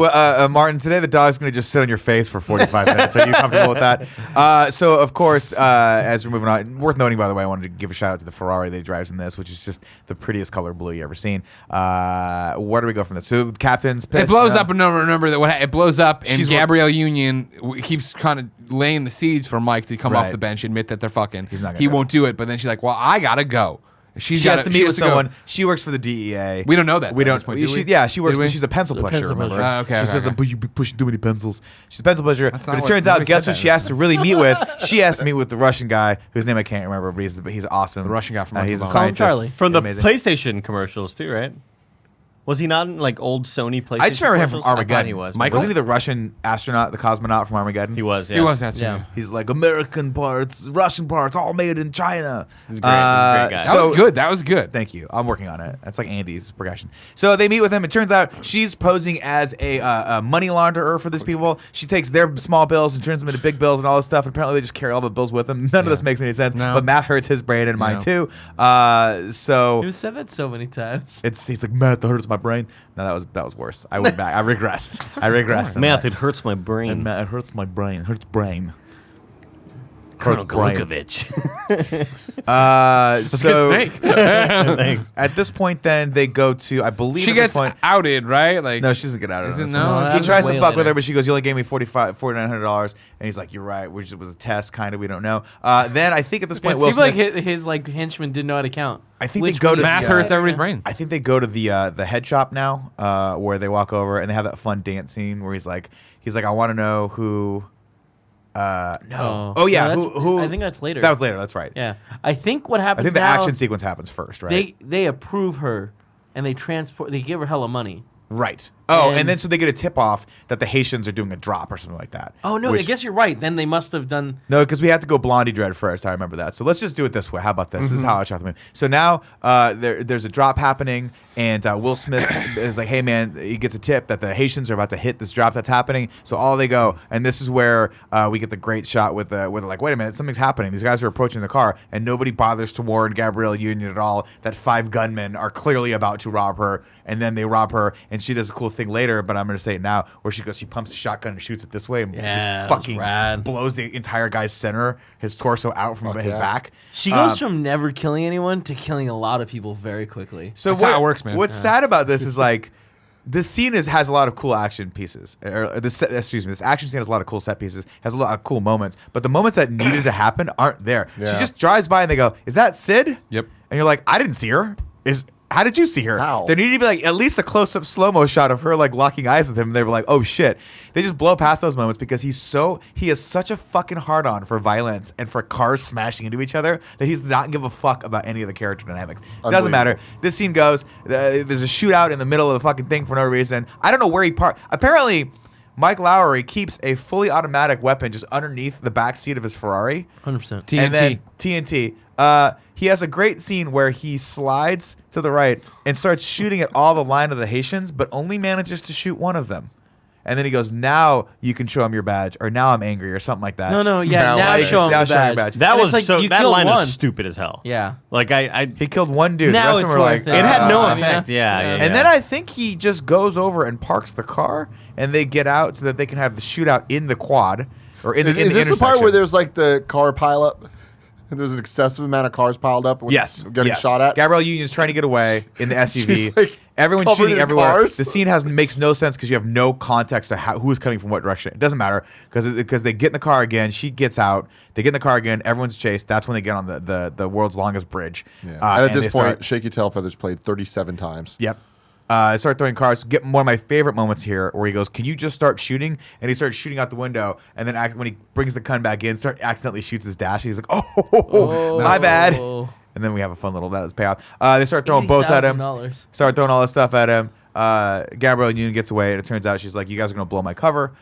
Speaker 3: Martin. Today the dog's going to just sit on your face for 45 minutes. Are you comfortable with that? So, of course, as we're moving on, worth noting, by the way, I wanted to give a shout out to the Ferrari that he drives in this, which is just the prettiest color blue you ever seen. Where do we go from this? So, captain's pissed.
Speaker 4: It blows up, and remember that it blows up, and
Speaker 3: She's
Speaker 4: Gabrielle Union keeps kind of laying the seeds for Mike to come off
Speaker 3: Right.
Speaker 4: the bench, admit that they're fucking.
Speaker 3: He's not gonna
Speaker 4: he
Speaker 3: do
Speaker 4: won't do it, but then she's like, "Well, I gotta go."
Speaker 3: She has to meet with someone. She works for the DEA.
Speaker 4: We don't know that.
Speaker 3: We
Speaker 4: at
Speaker 3: don't.
Speaker 4: this point, do we?
Speaker 3: Yeah, she works.
Speaker 4: Did we?
Speaker 3: She's a pencil pusher.
Speaker 6: pencil
Speaker 3: Remember?
Speaker 6: pusher.
Speaker 4: Okay,
Speaker 3: She
Speaker 4: okay,
Speaker 3: says,
Speaker 4: okay.
Speaker 3: "But you be pushing too many pencils." She's a pencil pusher.
Speaker 4: That's
Speaker 3: But
Speaker 4: not
Speaker 3: it
Speaker 4: what-
Speaker 3: turns
Speaker 4: nobody
Speaker 3: out, guess
Speaker 4: said
Speaker 3: who
Speaker 4: that.
Speaker 3: she has to really meet with? She has to meet with the Russian guy whose name I can't remember, but he's awesome.
Speaker 4: The Russian guy from
Speaker 3: He's a
Speaker 4: Untitled Chapter.
Speaker 6: Call him
Speaker 3: scientist.
Speaker 6: Charlie.
Speaker 5: from the
Speaker 3: Amazing.
Speaker 5: PlayStation commercials too, right? Was he not in like old Sony PlayStation?
Speaker 3: I just remember him from
Speaker 5: commercials?
Speaker 3: Armageddon.
Speaker 6: he was.
Speaker 4: Michael?
Speaker 3: Wasn't he the Russian astronaut, the cosmonaut from Armageddon?
Speaker 5: He was. Yeah.
Speaker 4: He was that.
Speaker 6: Yeah.
Speaker 4: Yeah.
Speaker 3: He's like American parts, Russian parts, all made in China.
Speaker 5: He's great. He's a great guy.
Speaker 4: That was good. That was good.
Speaker 3: Thank you. I'm working on it. That's like Andy's progression. So they meet with him. It turns out she's posing as a money launderer for these people. She takes their small bills and turns them into big bills and all this stuff. And apparently they just carry all the bills with them. None of this makes any sense.
Speaker 4: No.
Speaker 3: But Matt hurts his brain and mine
Speaker 4: No.
Speaker 3: too. So
Speaker 6: You've said that so many times.
Speaker 3: he's like, Matt, that hurts my brain. No, that was worse. I went back. I regressed. I regressed.
Speaker 5: Math, it hurts my
Speaker 3: And
Speaker 5: brain.
Speaker 3: Matt, it hurts my brain. It hurts brain.
Speaker 5: Colonel
Speaker 3: brain.
Speaker 5: Glukovich.
Speaker 3: So
Speaker 4: Good snake.
Speaker 5: Thanks.
Speaker 3: at this point, then they go to, I believe
Speaker 4: She
Speaker 3: at this
Speaker 4: gets
Speaker 3: point.
Speaker 4: outed, right? Like
Speaker 3: No, she doesn't get out of
Speaker 4: Is
Speaker 3: it.
Speaker 4: it
Speaker 3: this
Speaker 4: no?
Speaker 3: point.
Speaker 4: That
Speaker 3: He
Speaker 6: was
Speaker 3: tries to
Speaker 6: way
Speaker 3: fuck with
Speaker 6: later.
Speaker 3: her, but she goes, "You only gave me $4,900," and he's like, "You're right. Which was a test, kind of. We don't know." Then I think at this point,
Speaker 6: It
Speaker 3: Will
Speaker 6: seems like
Speaker 3: Smith.
Speaker 6: his like henchmen didn't know how to count.
Speaker 3: I think
Speaker 6: Which
Speaker 3: they go
Speaker 6: one
Speaker 3: to
Speaker 6: is
Speaker 4: math
Speaker 3: the,
Speaker 4: hurts everybody's brain.
Speaker 3: I think they go to the head shop now, where they walk over and they have that fun dance scene where he's like, "I want to know who." No. Oh yeah.
Speaker 6: No,
Speaker 3: who?
Speaker 6: I think that's later.
Speaker 3: That was later. That's right.
Speaker 6: Yeah, I think what
Speaker 3: I
Speaker 6: happens.
Speaker 3: think the
Speaker 6: now,
Speaker 3: action sequence happens first, right?
Speaker 6: They approve her, and they transport. They give her hella money.
Speaker 3: Right. Oh, and
Speaker 6: And-
Speaker 3: then so they get a tip off that the Haitians are doing a drop or something like that.
Speaker 6: Oh no, I
Speaker 3: which-
Speaker 6: guess you're right. Then they must have done.
Speaker 3: No, because we had to go Blondie Dread first. I remember that. So let's just do it this way. How about this? This is how I shot the movie. So now there's a drop happening, and Will Smith is like, "Hey man," he gets a tip that the Haitians are about to hit this drop that's happening. So all they go, and this is where we get the great shot with like, "Wait a minute, something's happening." These guys are approaching the car, and nobody bothers to warn Gabrielle Union at all that 5 gunmen are clearly about to rob her, and then they rob her, and she does a cool thing later, but I'm going to say it now, where she pumps a shotgun and shoots it this way, and
Speaker 6: Yeah,
Speaker 3: just
Speaker 6: that was
Speaker 3: fucking
Speaker 6: rad.
Speaker 3: blows the entire guy's center, his torso out from his
Speaker 2: yeah.
Speaker 3: back.
Speaker 6: She goes from never killing anyone to killing a lot of people very quickly.
Speaker 3: So
Speaker 4: That's how it works, man.
Speaker 3: What's sad about this is like this scene has a lot of cool action pieces. This action scene has a lot of cool set pieces, has a lot of cool moments, but the moments that needed to happen aren't there. She
Speaker 2: Yeah.
Speaker 3: just drives by and they go, "Is that Sid?"
Speaker 4: Yep.
Speaker 3: And you're like, "I didn't see her." How did you see her?
Speaker 2: How?
Speaker 3: There needed to be like at least a close-up slow-mo shot of her like locking eyes with him. And they were like, "Oh shit!" They just blow past those moments because he has such a fucking hard-on for violence and for cars smashing into each other that he's not give a fuck about any of the character dynamics. It doesn't matter. This scene goes. There's a shootout in the middle of the fucking thing for no reason. I don't know where he parked. Apparently, Mike Lowry keeps a fully automatic weapon just underneath the back seat of his Ferrari.
Speaker 6: 100%.
Speaker 4: TNT.
Speaker 3: And then TNT. He has a great scene where he slides to the right and starts shooting at all the line of the Haitians, but only manages to shoot one of them. And then he goes, "Now you can show him your badge," or "Now I'm angry," or something like that.
Speaker 6: No, yeah.
Speaker 2: Now
Speaker 6: Now
Speaker 2: I-
Speaker 6: show him
Speaker 3: now
Speaker 6: the
Speaker 3: show him your
Speaker 6: badge.
Speaker 3: badge.
Speaker 5: That
Speaker 6: And
Speaker 5: was
Speaker 6: it's
Speaker 5: so.
Speaker 6: you
Speaker 5: That
Speaker 6: killed
Speaker 5: line
Speaker 6: one.
Speaker 5: was stupid as hell.
Speaker 6: Yeah.
Speaker 5: Like I
Speaker 3: He killed one dude.
Speaker 6: Now
Speaker 3: the rest of
Speaker 6: it's
Speaker 3: them were
Speaker 6: worth
Speaker 3: like,
Speaker 6: it.
Speaker 5: it had no
Speaker 6: I mean,
Speaker 5: effect. Yeah.
Speaker 3: And then I think he just goes over and parks the car, and they get out so that they can have the shootout in the quad or in the
Speaker 2: Is
Speaker 3: in the
Speaker 2: this the part
Speaker 3: intersection.
Speaker 2: where there's like the car pileup? And there's an excessive amount of cars piled up. When
Speaker 3: Yes,
Speaker 2: getting
Speaker 3: yes.
Speaker 2: shot at.
Speaker 3: Gabrielle Union's trying to get away in the SUV.
Speaker 2: She's, like,
Speaker 3: Everyone's
Speaker 2: covered
Speaker 3: shooting
Speaker 2: in
Speaker 3: everywhere.
Speaker 2: cars.
Speaker 3: The scene makes no sense because you have no context to who is coming from what direction. It doesn't matter because they get in the car again. She gets out. They get in the car again. Everyone's chased. That's when they get on the world's longest bridge.
Speaker 2: Yeah. and at
Speaker 3: they
Speaker 2: this
Speaker 3: start-
Speaker 2: point, Shaky Tail Feathers played 37 times.
Speaker 3: Yep. I start throwing cars. Get one of my favorite moments here where he goes, "Can you just start shooting?" And he starts shooting out the window. And then when he brings the gun back in, accidentally shoots his dash. He's like, "Oh, my bad." And then we have a fun little payoff. They start throwing boats at him.
Speaker 6: $80,000.
Speaker 3: Start throwing all this stuff at him. Gabrielle Union gets away, and it turns out she's like, "You guys are going to blow my cover.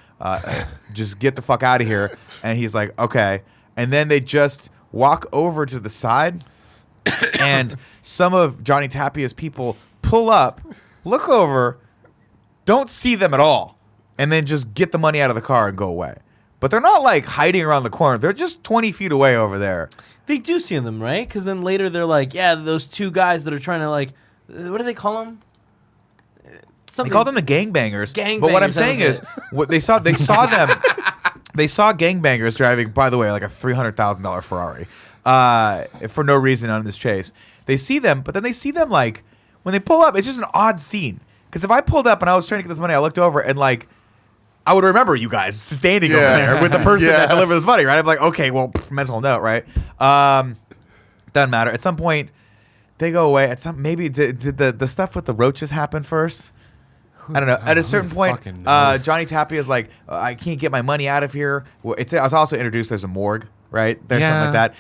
Speaker 3: Just get the fuck out of here." And he's like, "Okay." And then they just walk over to the side, and some of Johnny Tapia's people pull up, look over, don't see them at all, and then just get the money out of the car and go away. But they're not like hiding around the corner. They're just 20 feet away over there.
Speaker 6: They do see them, right? Because then later they're like, yeah, those two guys that are trying to like, what do they call them?
Speaker 3: They call them the gangbangers. But what I'm saying is, what they saw them. They saw gangbangers driving, by the way, like a $300,000 Ferrari, for no reason on this chase. They see them, but then they see them like when they pull up. It's just an odd scene. Because if I pulled up and I was trying to get this money, I looked over and like I would remember you guys standing over there with the person that delivered this money, right? I'm like, okay, well, mental note, right? Doesn't matter. At some point, they go away. Maybe did the stuff with the roaches happen first? I don't know. At a certain point, Johnny Tapia is like, I can't get my money out of here. Well, I was also introduced there's a morgue, right? There's something like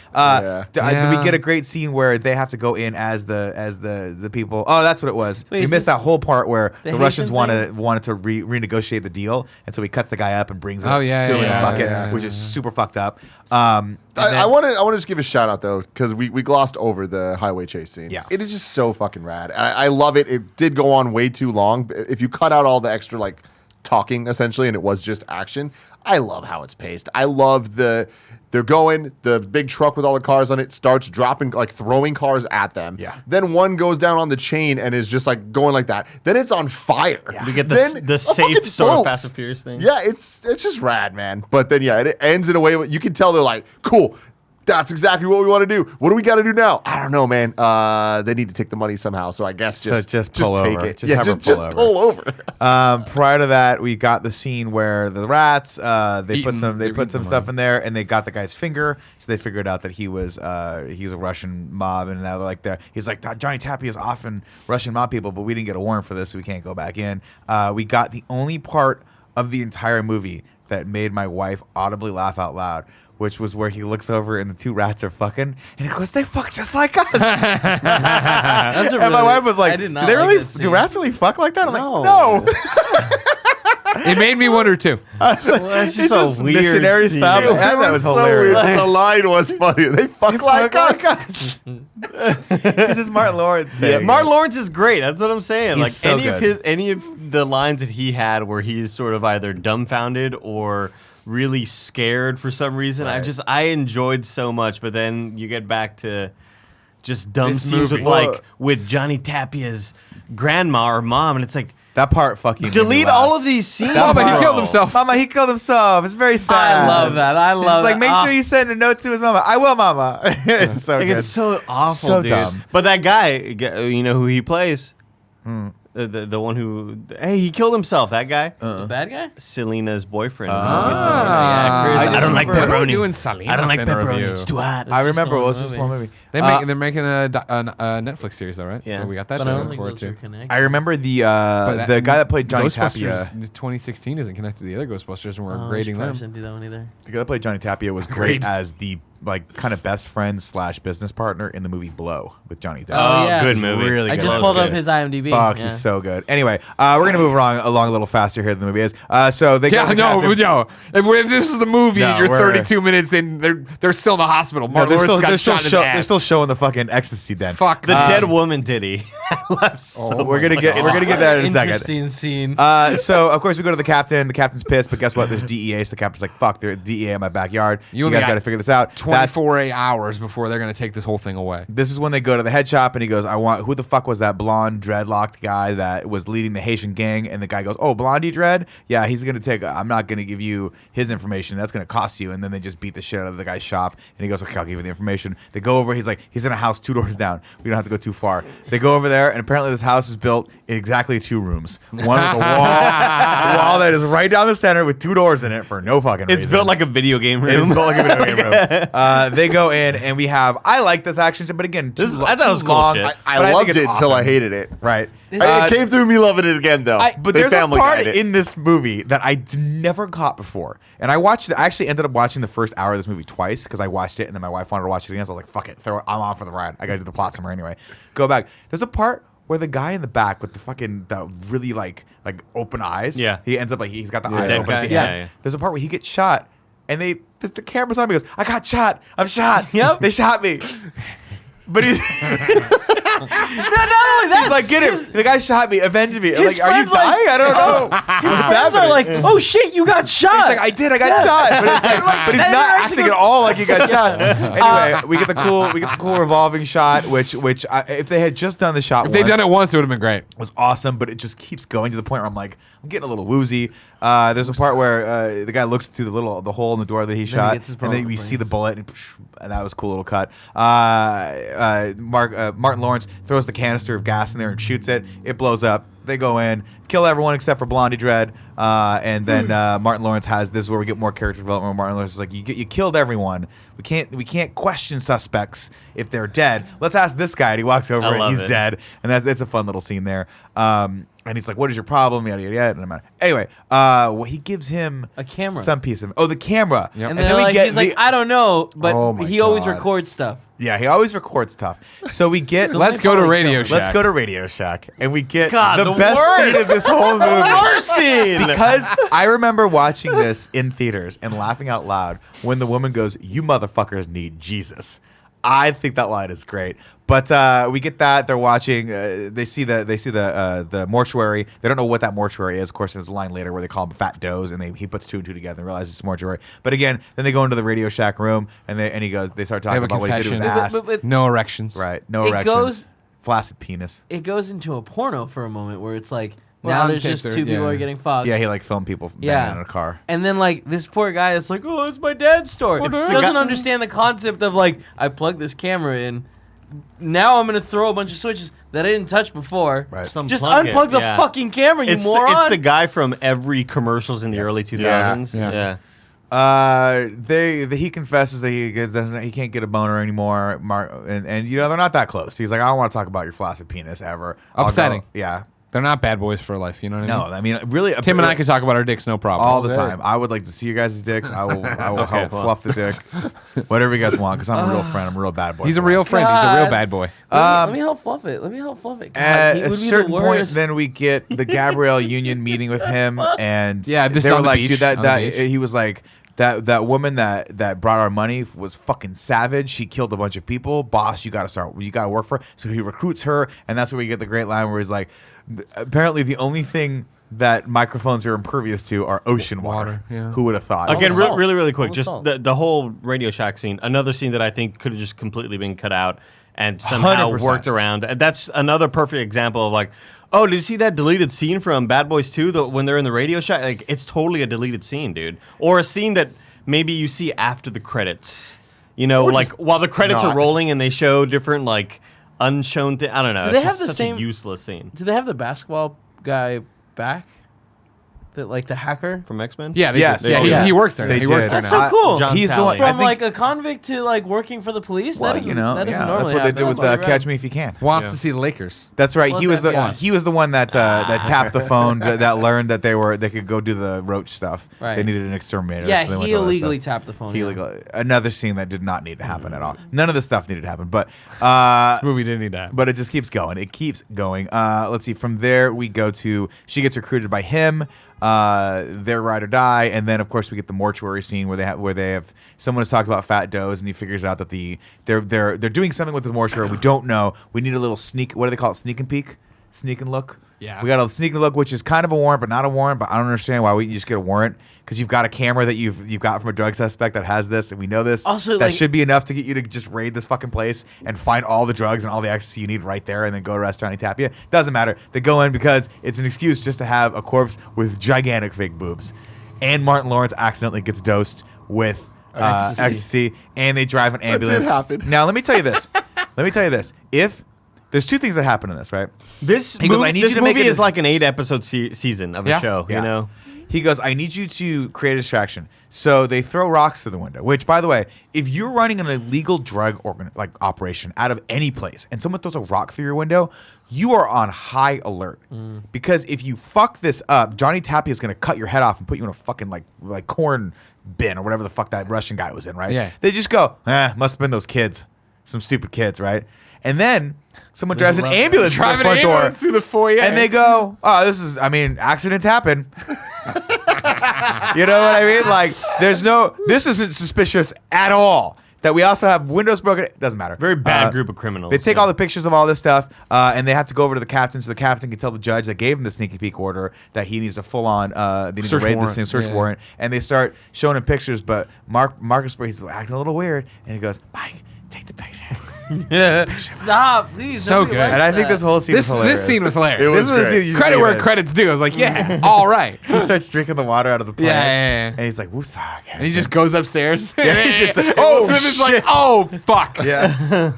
Speaker 3: that. We get a great scene where they have to go in as the people. Oh, that's what it was.
Speaker 6: Wait,
Speaker 3: we missed that whole part where the Russians
Speaker 6: Haitian
Speaker 3: wanted to renegotiate the deal, and so he cuts the guy up and brings him to him in a bucket, which is super fucked up.
Speaker 2: I want to just give a shout out though, because we glossed over the highway chase scene.
Speaker 3: Yeah,
Speaker 2: it is just so fucking rad. I love it. It did go on way too long. If you cut out all the extra like talking essentially, and it was just action, I love how it's paced. I love they're going, the big truck with all the cars on it starts dropping, like throwing cars at them.
Speaker 3: Yeah.
Speaker 2: Then one goes down on the chain and is just like going like that. Then it's on fire.
Speaker 5: Yeah. We get
Speaker 2: Then
Speaker 5: the
Speaker 2: a
Speaker 5: safe
Speaker 2: fucking
Speaker 5: sort of
Speaker 2: boat.
Speaker 5: Fast and Furious thing.
Speaker 2: Yeah, it's just rad, man. But then it ends in a way you can tell they're like, cool. That's exactly what we want to do. What do we got to do now? I don't know, man. They need to take the money somehow. So I guess just
Speaker 3: pull
Speaker 2: take
Speaker 3: over.
Speaker 2: it.
Speaker 3: Just
Speaker 2: pull over.
Speaker 3: Prior to that, we got the scene where the rats they put some stuff in there, and they got the guy's finger. So they figured out that he was a Russian mob, and now they're like he's like, Johnny Tapia is often Russian mob people, but we didn't get a warrant for this, so we can't go back in. We got the only part of the entire movie that made my wife audibly laugh out loud, which was where he looks over and the two rats are fucking, and he goes, "They fuck just like us."
Speaker 6: That's
Speaker 3: and my wife was like,
Speaker 6: "Do
Speaker 3: they really? Do rats really fuck like that?" I'm
Speaker 6: No.
Speaker 3: like, "No."
Speaker 4: It made me wonder too.
Speaker 3: I was like,
Speaker 5: That's
Speaker 3: it's
Speaker 5: just a weird
Speaker 3: missionary
Speaker 5: scene.
Speaker 3: style.
Speaker 5: It
Speaker 3: That was
Speaker 2: so
Speaker 3: hilarious.
Speaker 2: weird. The line was funny. They fuck like us.
Speaker 3: This is Martin Lawrence.
Speaker 5: Yeah,
Speaker 3: saying
Speaker 5: Martin
Speaker 3: it.
Speaker 5: Lawrence is great. That's what I'm saying.
Speaker 3: He's
Speaker 5: Like
Speaker 3: so good.
Speaker 5: any of the lines that he had where he's sort of either dumbfounded or really scared for some reason, I enjoyed so much. But then you get back to just dumb
Speaker 4: This
Speaker 5: scenes with
Speaker 4: movie.
Speaker 5: with Johnny Tapia's grandma or mom, and it's like,
Speaker 3: That part fucking made me
Speaker 5: delete
Speaker 3: laugh.
Speaker 5: all of these scenes.
Speaker 4: Mama, he
Speaker 5: bro.
Speaker 4: killed himself.
Speaker 3: Mama, he killed himself. It's very sad.
Speaker 6: I love that. I
Speaker 3: He's
Speaker 6: love
Speaker 3: like,
Speaker 6: that.
Speaker 3: make sure you send a note to his mama. I will, mama. It's so
Speaker 5: Like,
Speaker 3: good.
Speaker 5: it's so awful,
Speaker 3: So
Speaker 5: dude.
Speaker 3: dumb.
Speaker 5: But that guy, you know who he plays? The one who, he killed himself. That guy,
Speaker 6: The bad guy?
Speaker 5: Selena's boyfriend.
Speaker 4: I
Speaker 5: don't like
Speaker 4: What are we
Speaker 5: pepperoni.
Speaker 4: doing, Selena?
Speaker 5: I don't like
Speaker 4: in a
Speaker 5: pepperoni.
Speaker 4: review?
Speaker 5: It's too hot.
Speaker 3: I remember.
Speaker 6: a
Speaker 3: Well,
Speaker 6: slow
Speaker 3: it's just a slow movie.
Speaker 4: They're making a Netflix series, though, right?
Speaker 5: Yeah.
Speaker 4: So we got that
Speaker 6: But
Speaker 4: to
Speaker 6: I
Speaker 4: look
Speaker 6: don't think
Speaker 4: forward
Speaker 6: those are
Speaker 4: to.
Speaker 6: connected.
Speaker 3: I remember the guy that played Johnny Tapia.
Speaker 4: Ghostbusters 2016 isn't connected to the other Ghostbusters, and we're
Speaker 6: Oh,
Speaker 4: grading
Speaker 6: probably
Speaker 4: them.
Speaker 6: shouldn't do that one either.
Speaker 3: The guy that played Johnny Tapia was great as the kind of best friend / business partner in the movie Blow with Johnny Tapia.
Speaker 6: Oh, yeah.
Speaker 5: Good movie.
Speaker 3: Really
Speaker 6: I
Speaker 3: good.
Speaker 6: just
Speaker 3: That
Speaker 6: pulled
Speaker 3: was
Speaker 6: up
Speaker 3: good.
Speaker 6: his IMDb.
Speaker 3: Fuck,
Speaker 6: yeah.
Speaker 3: he's so good. Anyway, we're gonna move along a little faster here than the movie is. So they
Speaker 4: Yeah,
Speaker 3: go to the
Speaker 4: no,
Speaker 3: captain.
Speaker 4: no. If this is the movie,
Speaker 3: No,
Speaker 4: you're
Speaker 3: we're-
Speaker 4: 32 minutes in, they're still in the hospital.
Speaker 3: No,
Speaker 4: Martin Lawrence got
Speaker 3: they're
Speaker 4: shot in his
Speaker 3: they're
Speaker 4: ass.
Speaker 3: still showing the fucking ecstasy den.
Speaker 4: Fuck
Speaker 5: The dead woman titty.
Speaker 3: We're gonna get there in a second.
Speaker 6: Interesting scene.
Speaker 3: So of course we go to the captain. The captain's pissed, but guess what? There's DEA. So the captain's like, "Fuck, there's DEA in my backyard. You
Speaker 4: only
Speaker 3: guys
Speaker 4: got
Speaker 3: got to figure this out."
Speaker 4: 24 hours before they're gonna take this whole thing away.
Speaker 3: This is when they go to the head shop and he goes, who the fuck was that blonde dreadlocked guy that was leading the Haitian gang? And the guy goes, "Oh, Blondie Dread? Yeah, he's going to I'm not going to give you his information. That's going to cost you." And then they just beat the shit out of the guy's shop. And he goes, "Okay, I'll give you the information." They go over, he's like, he's in a house 2 doors down. We don't have to go too far. They go over there and apparently this house is built in exactly 2 rooms. One with a wall that is right down the center with 2 doors in it for no fucking reason.
Speaker 5: It's built like a video game room.
Speaker 3: It's built like a video game room. They go in and we have. I like this action scene, but again,
Speaker 5: This is-
Speaker 3: too
Speaker 5: I thought it was
Speaker 3: too
Speaker 5: cool
Speaker 3: long.
Speaker 5: shit.
Speaker 3: But
Speaker 2: I
Speaker 3: think
Speaker 2: loved
Speaker 3: it's
Speaker 2: it until I
Speaker 3: awesome.
Speaker 2: hated it.
Speaker 3: Right.
Speaker 2: It came through me loving it again, though.
Speaker 3: But
Speaker 2: They
Speaker 3: there's a
Speaker 2: Family
Speaker 3: part
Speaker 2: Guy'd it.
Speaker 3: in this movie that I never caught before, and I actually ended up watching the first hour of this movie twice because I watched it and then my wife wanted to watch it again. So I was like, "Fuck it, I'm on for the ride. I got to do the plot somewhere anyway." Go back. There's a part where the guy in the back with the really like open eyes.
Speaker 5: Yeah.
Speaker 3: He ends up like he's got the eyes
Speaker 5: Dead
Speaker 3: open at
Speaker 5: guy?
Speaker 3: the
Speaker 5: Yeah,
Speaker 3: end.
Speaker 5: yeah.
Speaker 3: There's a part where he gets shot, and the camera's on me. Goes, "I got shot. I'm shot.
Speaker 6: Yep.
Speaker 3: They shot me." But he's
Speaker 6: only that.
Speaker 3: He's like, get him. The guy shot me. Avenge me. I'm
Speaker 6: His
Speaker 3: like, are you
Speaker 6: friend's like-
Speaker 3: dying? I don't know.
Speaker 6: His friends are like, oh shit, you got shot.
Speaker 3: He's like, I did. I got shot. But it's like, but he's
Speaker 6: And
Speaker 3: not
Speaker 6: they're actually
Speaker 3: acting at all like he got shot. Anyway, we get the cool revolving shot, which if they had just done the shot,
Speaker 4: If they'd done it once, it would have been great.
Speaker 3: was awesome, but it just keeps going to the point where I'm like, I'm getting a little woozy. There's a part where the guy looks through the hole in the door that he shot,
Speaker 6: gets his
Speaker 3: and then
Speaker 6: bullet
Speaker 3: we see the
Speaker 6: brains.
Speaker 3: bullet, and that was a cool little cut. Martin Lawrence throws the canister of gas in there and shoots it. It blows up. They go in, kill everyone except for Blondie Dread, and then Martin Lawrence has this is where we get more character development. Where Martin Lawrence is like, you killed everyone. We can't question suspects if they're dead. Let's ask this guy. And he walks over and
Speaker 5: love
Speaker 3: he's
Speaker 5: it.
Speaker 3: dead, and that's a fun little scene there. And he's like, "What is your problem?" Yada yada yada. And I'm like, anyway, well, he gives him
Speaker 6: A camera.
Speaker 3: some piece of the camera,
Speaker 4: Yep.
Speaker 6: And
Speaker 3: then
Speaker 6: they're
Speaker 3: we
Speaker 6: like,
Speaker 3: get
Speaker 6: he's like, I don't know, but
Speaker 2: Oh my
Speaker 6: he always
Speaker 2: God.
Speaker 6: records stuff.
Speaker 3: yeah, he always records stuff. So we get
Speaker 4: Let's go to Radio Shack.
Speaker 3: let's go to Radio Shack, and we get
Speaker 5: God,
Speaker 3: the
Speaker 5: the
Speaker 3: best
Speaker 5: worst.
Speaker 3: scene of this whole movie.
Speaker 5: Worst scene.
Speaker 3: Because I remember watching this in theaters and laughing out loud when the woman goes, "You motherfuckers need Jesus." I think that line is great. But we get that they're watching. They see the mortuary. They don't know what that mortuary is. Of course, there's a line later where they call him Fat Doze, and he puts two and two together and realizes it's mortuary. But again, then they go into the Radio Shack room, and he goes. They start
Speaker 4: They
Speaker 3: talking
Speaker 4: have a
Speaker 3: about what he did to his
Speaker 4: confession.
Speaker 3: ass.
Speaker 6: But
Speaker 4: No erections.
Speaker 3: Right? No
Speaker 6: It
Speaker 3: erections.
Speaker 6: goes-
Speaker 3: Flaccid penis.
Speaker 6: it goes into a porno for a moment where it's like,
Speaker 4: Well,
Speaker 6: now
Speaker 4: on
Speaker 6: there's
Speaker 4: tape
Speaker 6: just
Speaker 4: there,
Speaker 6: two people
Speaker 4: yeah.
Speaker 6: are getting fucked.
Speaker 3: Yeah, he like filmed people
Speaker 6: Yeah.
Speaker 3: banging in a car.
Speaker 6: And then like this poor guy is like, oh, it's my dad's story.
Speaker 4: What
Speaker 6: He
Speaker 4: the
Speaker 6: doesn't
Speaker 5: guy-
Speaker 6: understand the concept of like, I plugged this camera in. Now I'm gonna throw a bunch of switches that I didn't touch before.
Speaker 3: Right.
Speaker 6: Just
Speaker 5: Unplug it,
Speaker 6: unplug the
Speaker 5: yeah.
Speaker 6: fucking camera, you
Speaker 5: It's
Speaker 6: moron.
Speaker 5: it's the guy from every commercials in the early 2000s.
Speaker 4: Yeah.
Speaker 3: He confesses that he can't get a boner anymore. And you know they're not that close. He's like, I don't want to talk about your flaccid penis ever. I'll go-
Speaker 4: Upsetting.
Speaker 3: Yeah.
Speaker 4: They're not bad boys for life. You know what
Speaker 3: No,
Speaker 4: I mean?
Speaker 3: I mean really.
Speaker 4: Tim and I can talk about our dicks, no problem.
Speaker 3: all the time. I would like to see you guys' dicks. I will help
Speaker 5: well.
Speaker 3: fluff the dick, whatever you guys want. Because I'm a real friend. I'm a real bad boy.
Speaker 4: He's a
Speaker 3: for
Speaker 4: real
Speaker 3: life.
Speaker 4: friend. He's a real
Speaker 6: God.
Speaker 4: bad boy.
Speaker 6: Let me help fluff it. Let me help fluff it. God,
Speaker 3: At
Speaker 6: he
Speaker 3: a
Speaker 6: would be
Speaker 3: certain
Speaker 6: the
Speaker 3: point,
Speaker 6: worst.
Speaker 3: then we get the Gabrielle Union meeting with him, and
Speaker 4: Yeah, this
Speaker 3: they
Speaker 4: is
Speaker 3: were
Speaker 4: on the
Speaker 3: like,
Speaker 4: beach,
Speaker 3: dude,
Speaker 4: on the beach.
Speaker 3: he was like. That woman that brought our money was fucking savage. She killed a bunch of people. Boss, you gotta work for her. So he recruits her, and that's where we get the great line where he's like, apparently the only thing that microphones are impervious to are ocean water.
Speaker 4: yeah.
Speaker 3: Who would have thought?
Speaker 5: Again,
Speaker 6: Salt.
Speaker 5: really quick,
Speaker 6: All the
Speaker 5: just
Speaker 6: salt.
Speaker 5: the whole Radio Shack scene. Another scene that I think could have just completely been cut out and somehow
Speaker 3: 100%.
Speaker 5: worked around. And that's another perfect example of like, oh, did you see that deleted scene from Bad Boys 2 when they're in the Radio Shack? Like, it's totally a deleted scene, dude. Or a scene that maybe you see after the credits. You know,
Speaker 3: Or
Speaker 5: like
Speaker 3: just
Speaker 5: while the credits
Speaker 3: not.
Speaker 5: are rolling and they show different like unshown things. I don't know.
Speaker 6: Do they
Speaker 5: It's
Speaker 6: have
Speaker 5: just
Speaker 6: the
Speaker 5: such
Speaker 6: same-
Speaker 5: a useless scene
Speaker 6: Do they have the basketball guy back? Like the hacker?
Speaker 5: from X-Men.
Speaker 4: Yeah, they
Speaker 3: Yes.
Speaker 4: did. Yeah,
Speaker 3: Yeah.
Speaker 4: he works there.
Speaker 3: They
Speaker 4: He works
Speaker 3: did.
Speaker 4: there
Speaker 6: That's
Speaker 4: now.
Speaker 6: so cool.
Speaker 5: John
Speaker 3: He's the
Speaker 5: Sally.
Speaker 3: one. I
Speaker 6: From
Speaker 3: think-
Speaker 6: like a convict to like working for the police.
Speaker 3: well,
Speaker 6: that isn't,
Speaker 3: you know,
Speaker 6: that doesn't
Speaker 3: yeah,
Speaker 6: normally
Speaker 3: that's what they
Speaker 6: happen.
Speaker 3: did with
Speaker 6: That's
Speaker 3: Catch
Speaker 6: right.
Speaker 3: Me If You Can.
Speaker 4: Wants to see the Lakers.
Speaker 3: That's right.
Speaker 6: Well,
Speaker 3: He was
Speaker 6: that
Speaker 3: the
Speaker 6: guy.
Speaker 3: he was the one that tapped the phone that learned that they could go do the roach stuff.
Speaker 6: Right.
Speaker 3: They needed an exterminator.
Speaker 6: Yeah,
Speaker 3: so they went
Speaker 6: he
Speaker 3: to all that
Speaker 6: illegally
Speaker 3: stuff.
Speaker 6: tapped the phone.
Speaker 3: He
Speaker 6: yeah.
Speaker 3: illegal- Another scene that did not need to happen at all. None of the stuff needed to happen, but
Speaker 4: This movie didn't need that.
Speaker 3: but it just keeps going. It keeps going. Let's see. From there, we go to she gets recruited by him. Their ride or die, and then of course we get the mortuary scene where they have someone has talked about Fat Doze, and he figures out that they're doing something with the mortuary. We don't know. We need a little sneak. What do they call it? Sneak and peek. Sneak and look.
Speaker 4: Yeah.
Speaker 3: We got a sneak and look, which is kind of a warrant, but not a warrant. But I don't understand why we just get a warrant because you've got a camera that you've got from a drug suspect that has this, and we know this.
Speaker 6: Also,
Speaker 3: that
Speaker 6: like-
Speaker 3: should be enough to get you to just raid this fucking place and find all the drugs and all the ecstasy you need right there, and then go to a restaurant and tap you. Doesn't matter. They go in because it's an excuse just to have a corpse with gigantic fake boobs. And Martin Lawrence accidentally gets dosed with ecstasy, and they drive an ambulance.
Speaker 2: happen.
Speaker 3: Now let me tell you this. If there's two things that happen in this, right?
Speaker 5: This
Speaker 3: He goes,
Speaker 5: movie,
Speaker 3: "I need
Speaker 5: this
Speaker 3: you to make
Speaker 5: movie
Speaker 3: it
Speaker 5: is like an 8-episode season of a
Speaker 4: Yeah.
Speaker 5: show.
Speaker 3: Yeah.
Speaker 5: You know.
Speaker 3: He goes, I need you to create a distraction. So they throw rocks through the window, which, by the way, if you're running an illegal drug operation out of any place and someone throws a rock through your window, you are on high alert. Because if you fuck this up, Johnny Tapia is going to cut your head off and put you in a fucking like corn bin or whatever the fuck that Russian guy was in, right?
Speaker 4: Yeah.
Speaker 3: They just go, must have been those kids. Some stupid kids, right? And then someone drives an ambulance through the
Speaker 4: Driving
Speaker 3: front
Speaker 4: an
Speaker 3: door.
Speaker 4: ambulance through the foyer.
Speaker 3: And they go, accidents happen. You know what I mean? Like, this isn't suspicious at all. that we also have windows broken. It doesn't matter.
Speaker 5: Very bad group of criminals.
Speaker 3: They take
Speaker 5: yeah.
Speaker 3: all the pictures of all this stuff, and they have to go over to the captain, so the captain can tell the judge that gave him the sneaky peek order that he needs a full on they need
Speaker 4: Search
Speaker 3: to raid
Speaker 4: warrant.
Speaker 3: this search warrant, and they start showing him pictures. But Marcus, he's acting a little weird, and he goes, "Mike, take the picture."
Speaker 6: Stop, please.
Speaker 4: So
Speaker 6: nobody
Speaker 4: good.
Speaker 6: likes
Speaker 3: And I think
Speaker 6: that.
Speaker 3: this whole scene was hilarious.
Speaker 4: This scene was hilarious.
Speaker 2: It was
Speaker 3: This is the
Speaker 2: great.
Speaker 3: scene you
Speaker 4: Credit
Speaker 3: gave
Speaker 4: where
Speaker 3: it.
Speaker 4: credit's due. I was like, yeah, all right.
Speaker 3: He starts drinking the water out of the plants.
Speaker 4: Yeah.
Speaker 3: And he's like, "Woosah."
Speaker 4: And he just goes upstairs.
Speaker 3: Yeah, he's just like,
Speaker 4: And
Speaker 3: "Oh,
Speaker 4: Will Smith is like,
Speaker 3: shit."
Speaker 4: oh, fuck.
Speaker 3: Yeah.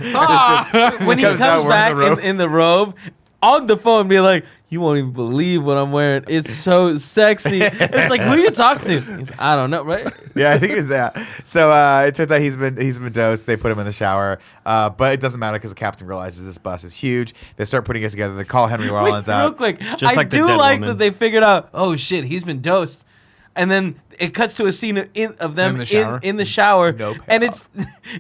Speaker 6: When he
Speaker 3: comes
Speaker 6: comes
Speaker 3: out wearing
Speaker 6: back
Speaker 3: the robe.
Speaker 6: in the robe on the phone, be like, "You won't even believe what I'm wearing. It's so sexy." It's like, who are you talking to? He's like, I don't know, right?
Speaker 3: Yeah, I think it's that. So it turns out he's been dosed. They put him in the shower, but it doesn't matter because the captain realizes this bus is huge. They start putting it together. They call Henry Rollins
Speaker 6: Wait,
Speaker 3: out.
Speaker 6: real quick,
Speaker 5: Just
Speaker 6: I
Speaker 5: like the
Speaker 6: do
Speaker 5: dead
Speaker 6: like
Speaker 5: woman.
Speaker 6: that they figured out. Oh shit, he's been dosed, and then it cuts to a scene of them
Speaker 4: In the shower?
Speaker 6: in the shower,
Speaker 3: No
Speaker 6: and it's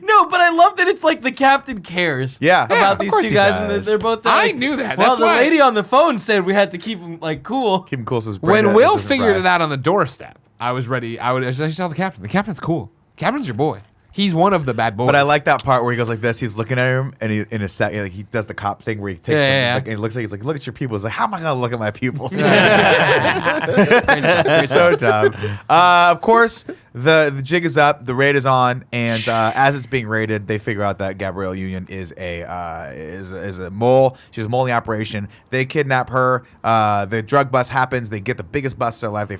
Speaker 6: no, but I love that it's like the captain cares.
Speaker 3: Yeah. Yeah,
Speaker 6: about
Speaker 3: of
Speaker 6: these
Speaker 3: course
Speaker 6: two
Speaker 3: he
Speaker 6: guys, and
Speaker 3: does.
Speaker 6: they're both. There,
Speaker 4: I
Speaker 6: like,
Speaker 4: knew that.
Speaker 6: Well,
Speaker 4: That's
Speaker 6: the
Speaker 4: why-
Speaker 6: lady on the phone said we had to keep him like cool.
Speaker 3: Keep him cool so his brain
Speaker 4: When
Speaker 3: doesn't
Speaker 4: Will
Speaker 3: fry.
Speaker 4: figured it out on the doorstep, I was ready. I just tell the captain. The captain's cool. Captain's your boy. He's one of the bad boys.
Speaker 3: But I like that part where he goes like this. He's looking at him, and he in a second, like he does the cop thing where he takes them,
Speaker 4: Yeah.
Speaker 3: like, and he looks like he's like, "Look at your pupils." Like, how am I gonna look at my pupils?
Speaker 4: Great
Speaker 3: So dumb. Of course, the jig is up, the raid is on, and as it's being raided, they figure out that Gabrielle Union is a mole. She's a mole in the operation. They kidnap her. The drug bust happens. They get the biggest bust of their life. They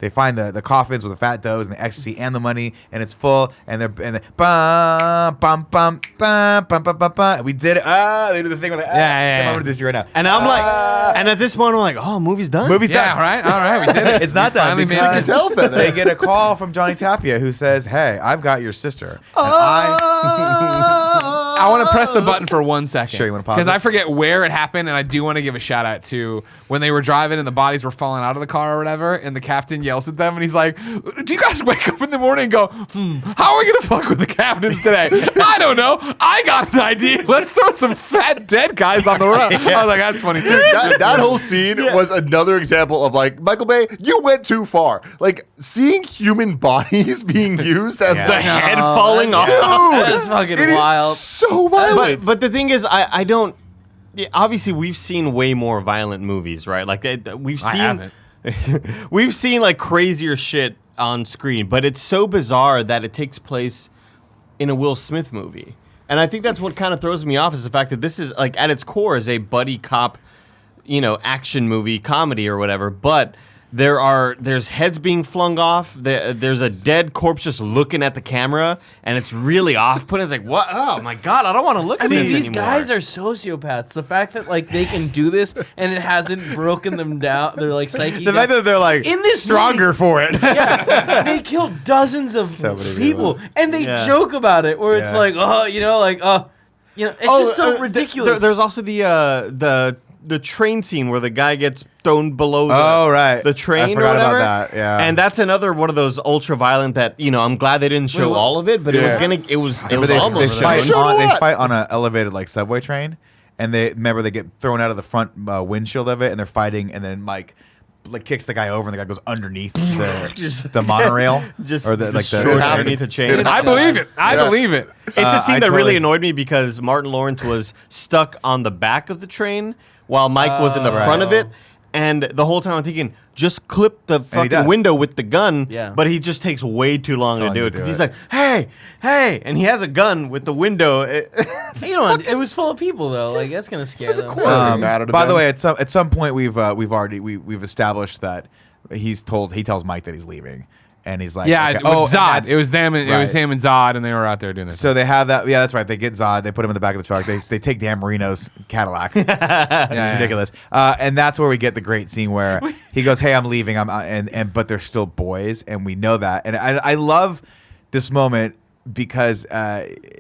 Speaker 3: find the coffins with the fat doughs and the ecstasy and the money, and it's full. And they bum bum bum bum bum bum bum bum. We did it. They do the thing with the
Speaker 4: Yeah.
Speaker 3: I'm gonna do this right now.
Speaker 5: And I'm like, and at this point, I'm like, oh, movie's done.
Speaker 3: Movie's
Speaker 4: Yeah,
Speaker 3: done.
Speaker 4: all right, we did it.
Speaker 3: It's not
Speaker 4: We
Speaker 3: done
Speaker 4: finally made
Speaker 3: because
Speaker 4: it.
Speaker 2: tell that.
Speaker 3: they get a call from Johnny Tapia who says, "Hey, I've got your sister." And
Speaker 4: I want to press the button for 1 second.
Speaker 3: Sure, you wanna pause
Speaker 4: Because
Speaker 3: it?
Speaker 4: I forget where it happened, and I do want to give a shout out to when they were driving and the bodies were falling out of the car or whatever, and the captain yells at them, and he's like, "Do you guys wake up in the morning and go, how are we gonna fuck with the captains today?" I don't know. I got an idea. Let's throw some fat dead guys on the road. I was like, that's funny too.
Speaker 2: That whole scene was another example of like, Michael Bay, you went too far. Like seeing human bodies being used as
Speaker 3: Yeah.
Speaker 2: the
Speaker 5: Head falling off.
Speaker 6: That's fucking
Speaker 2: It is
Speaker 6: wild.
Speaker 2: so violent.
Speaker 5: But the thing is, I don't. Yeah, obviously, we've seen way more violent movies, right? Like we've
Speaker 4: I
Speaker 5: seen,
Speaker 4: haven't.
Speaker 5: we've seen like crazier shit on screen, but it's so bizarre that it takes place in a Will Smith movie, and I think that's what kind of throws me off is the fact that this is like at its core is a buddy cop, action movie comedy or whatever, but. There's heads being flung off. There's a dead corpse just looking at the camera, and it's really off-putting. It's like, what? Oh my god, I don't want to look
Speaker 6: I
Speaker 5: at
Speaker 6: mean,
Speaker 5: this
Speaker 6: these
Speaker 5: anymore.
Speaker 6: guys are sociopaths. The fact that like they can do this and it hasn't broken them down, they're like psyche.
Speaker 3: the fact that they're like
Speaker 6: In this
Speaker 3: stronger
Speaker 6: movie-
Speaker 3: for it.
Speaker 6: Yeah, they kill dozens of
Speaker 3: So many
Speaker 6: people,
Speaker 3: people.
Speaker 6: and they
Speaker 5: Yeah.
Speaker 6: joke about it. Where it's
Speaker 3: Yeah.
Speaker 6: like, it's just so ridiculous.
Speaker 5: There's also the train scene where the guy gets thrown below
Speaker 3: Oh, right.
Speaker 5: the train
Speaker 3: I forgot
Speaker 5: or whatever.
Speaker 3: about that, yeah.
Speaker 5: And that's another one of those ultra violent that I'm glad they didn't show
Speaker 6: Wait, what?
Speaker 5: all of it, but
Speaker 2: Yeah.
Speaker 5: it was
Speaker 3: But they
Speaker 5: almost
Speaker 3: fight
Speaker 2: Show
Speaker 3: on
Speaker 2: a lot.
Speaker 3: on an elevated like subway train, and they get thrown out of the front windshield of it, and they're fighting, and then Mike like kicks the guy over, and the guy goes underneath the monorail,
Speaker 5: just
Speaker 3: or the
Speaker 5: destroyed underneath the chain.
Speaker 4: I believe it. I believe it.
Speaker 5: It's a scene
Speaker 3: I
Speaker 5: that really
Speaker 3: totally-
Speaker 5: annoyed me because Martin Lawrence was stuck on the back of the train while Mike was in the front of it. And the whole time I'm thinking, just clip the fucking
Speaker 3: does.
Speaker 5: window with the gun.
Speaker 6: Yeah.
Speaker 5: But he just takes way too long to
Speaker 3: long
Speaker 5: do
Speaker 3: to
Speaker 5: it
Speaker 3: do
Speaker 5: because he's
Speaker 3: it.
Speaker 5: like, hey, and he has a gun with the window.
Speaker 6: it was full of people though. Like that's gonna scare them.
Speaker 2: doesn't matter to
Speaker 3: By the
Speaker 2: them.
Speaker 3: way, at some point we've established that he tells Mike that he's leaving, and he's like,
Speaker 4: Yeah,
Speaker 3: okay.
Speaker 4: with
Speaker 3: Oh, and
Speaker 4: Zod.
Speaker 3: that's-
Speaker 4: It was them. It was
Speaker 3: right.
Speaker 4: him and Zod, and they were out there doing this.
Speaker 3: So they have that. Yeah, that's right. They get Zod. They put him in the back of the truck. They take Dan Marino's Cadillac. It's ridiculous. And that's where we get the great scene where he goes, "Hey, I'm leaving. But they're still boys, and we know that." And I love this moment because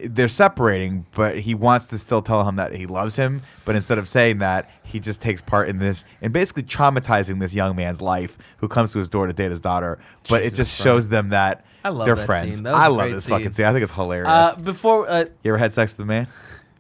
Speaker 3: they're separating, but he wants to still tell him that he loves him. But instead of saying that, he just takes part in this and basically traumatizing this young man's life who comes to his door to date his daughter. But it just shows them that
Speaker 6: I love
Speaker 3: they're
Speaker 6: that
Speaker 3: friends.
Speaker 6: scene. That was
Speaker 3: I
Speaker 6: a
Speaker 3: love
Speaker 6: great
Speaker 3: this fucking
Speaker 6: scene.
Speaker 3: scene. I think it's hilarious.
Speaker 6: Before
Speaker 3: You ever had sex with a man?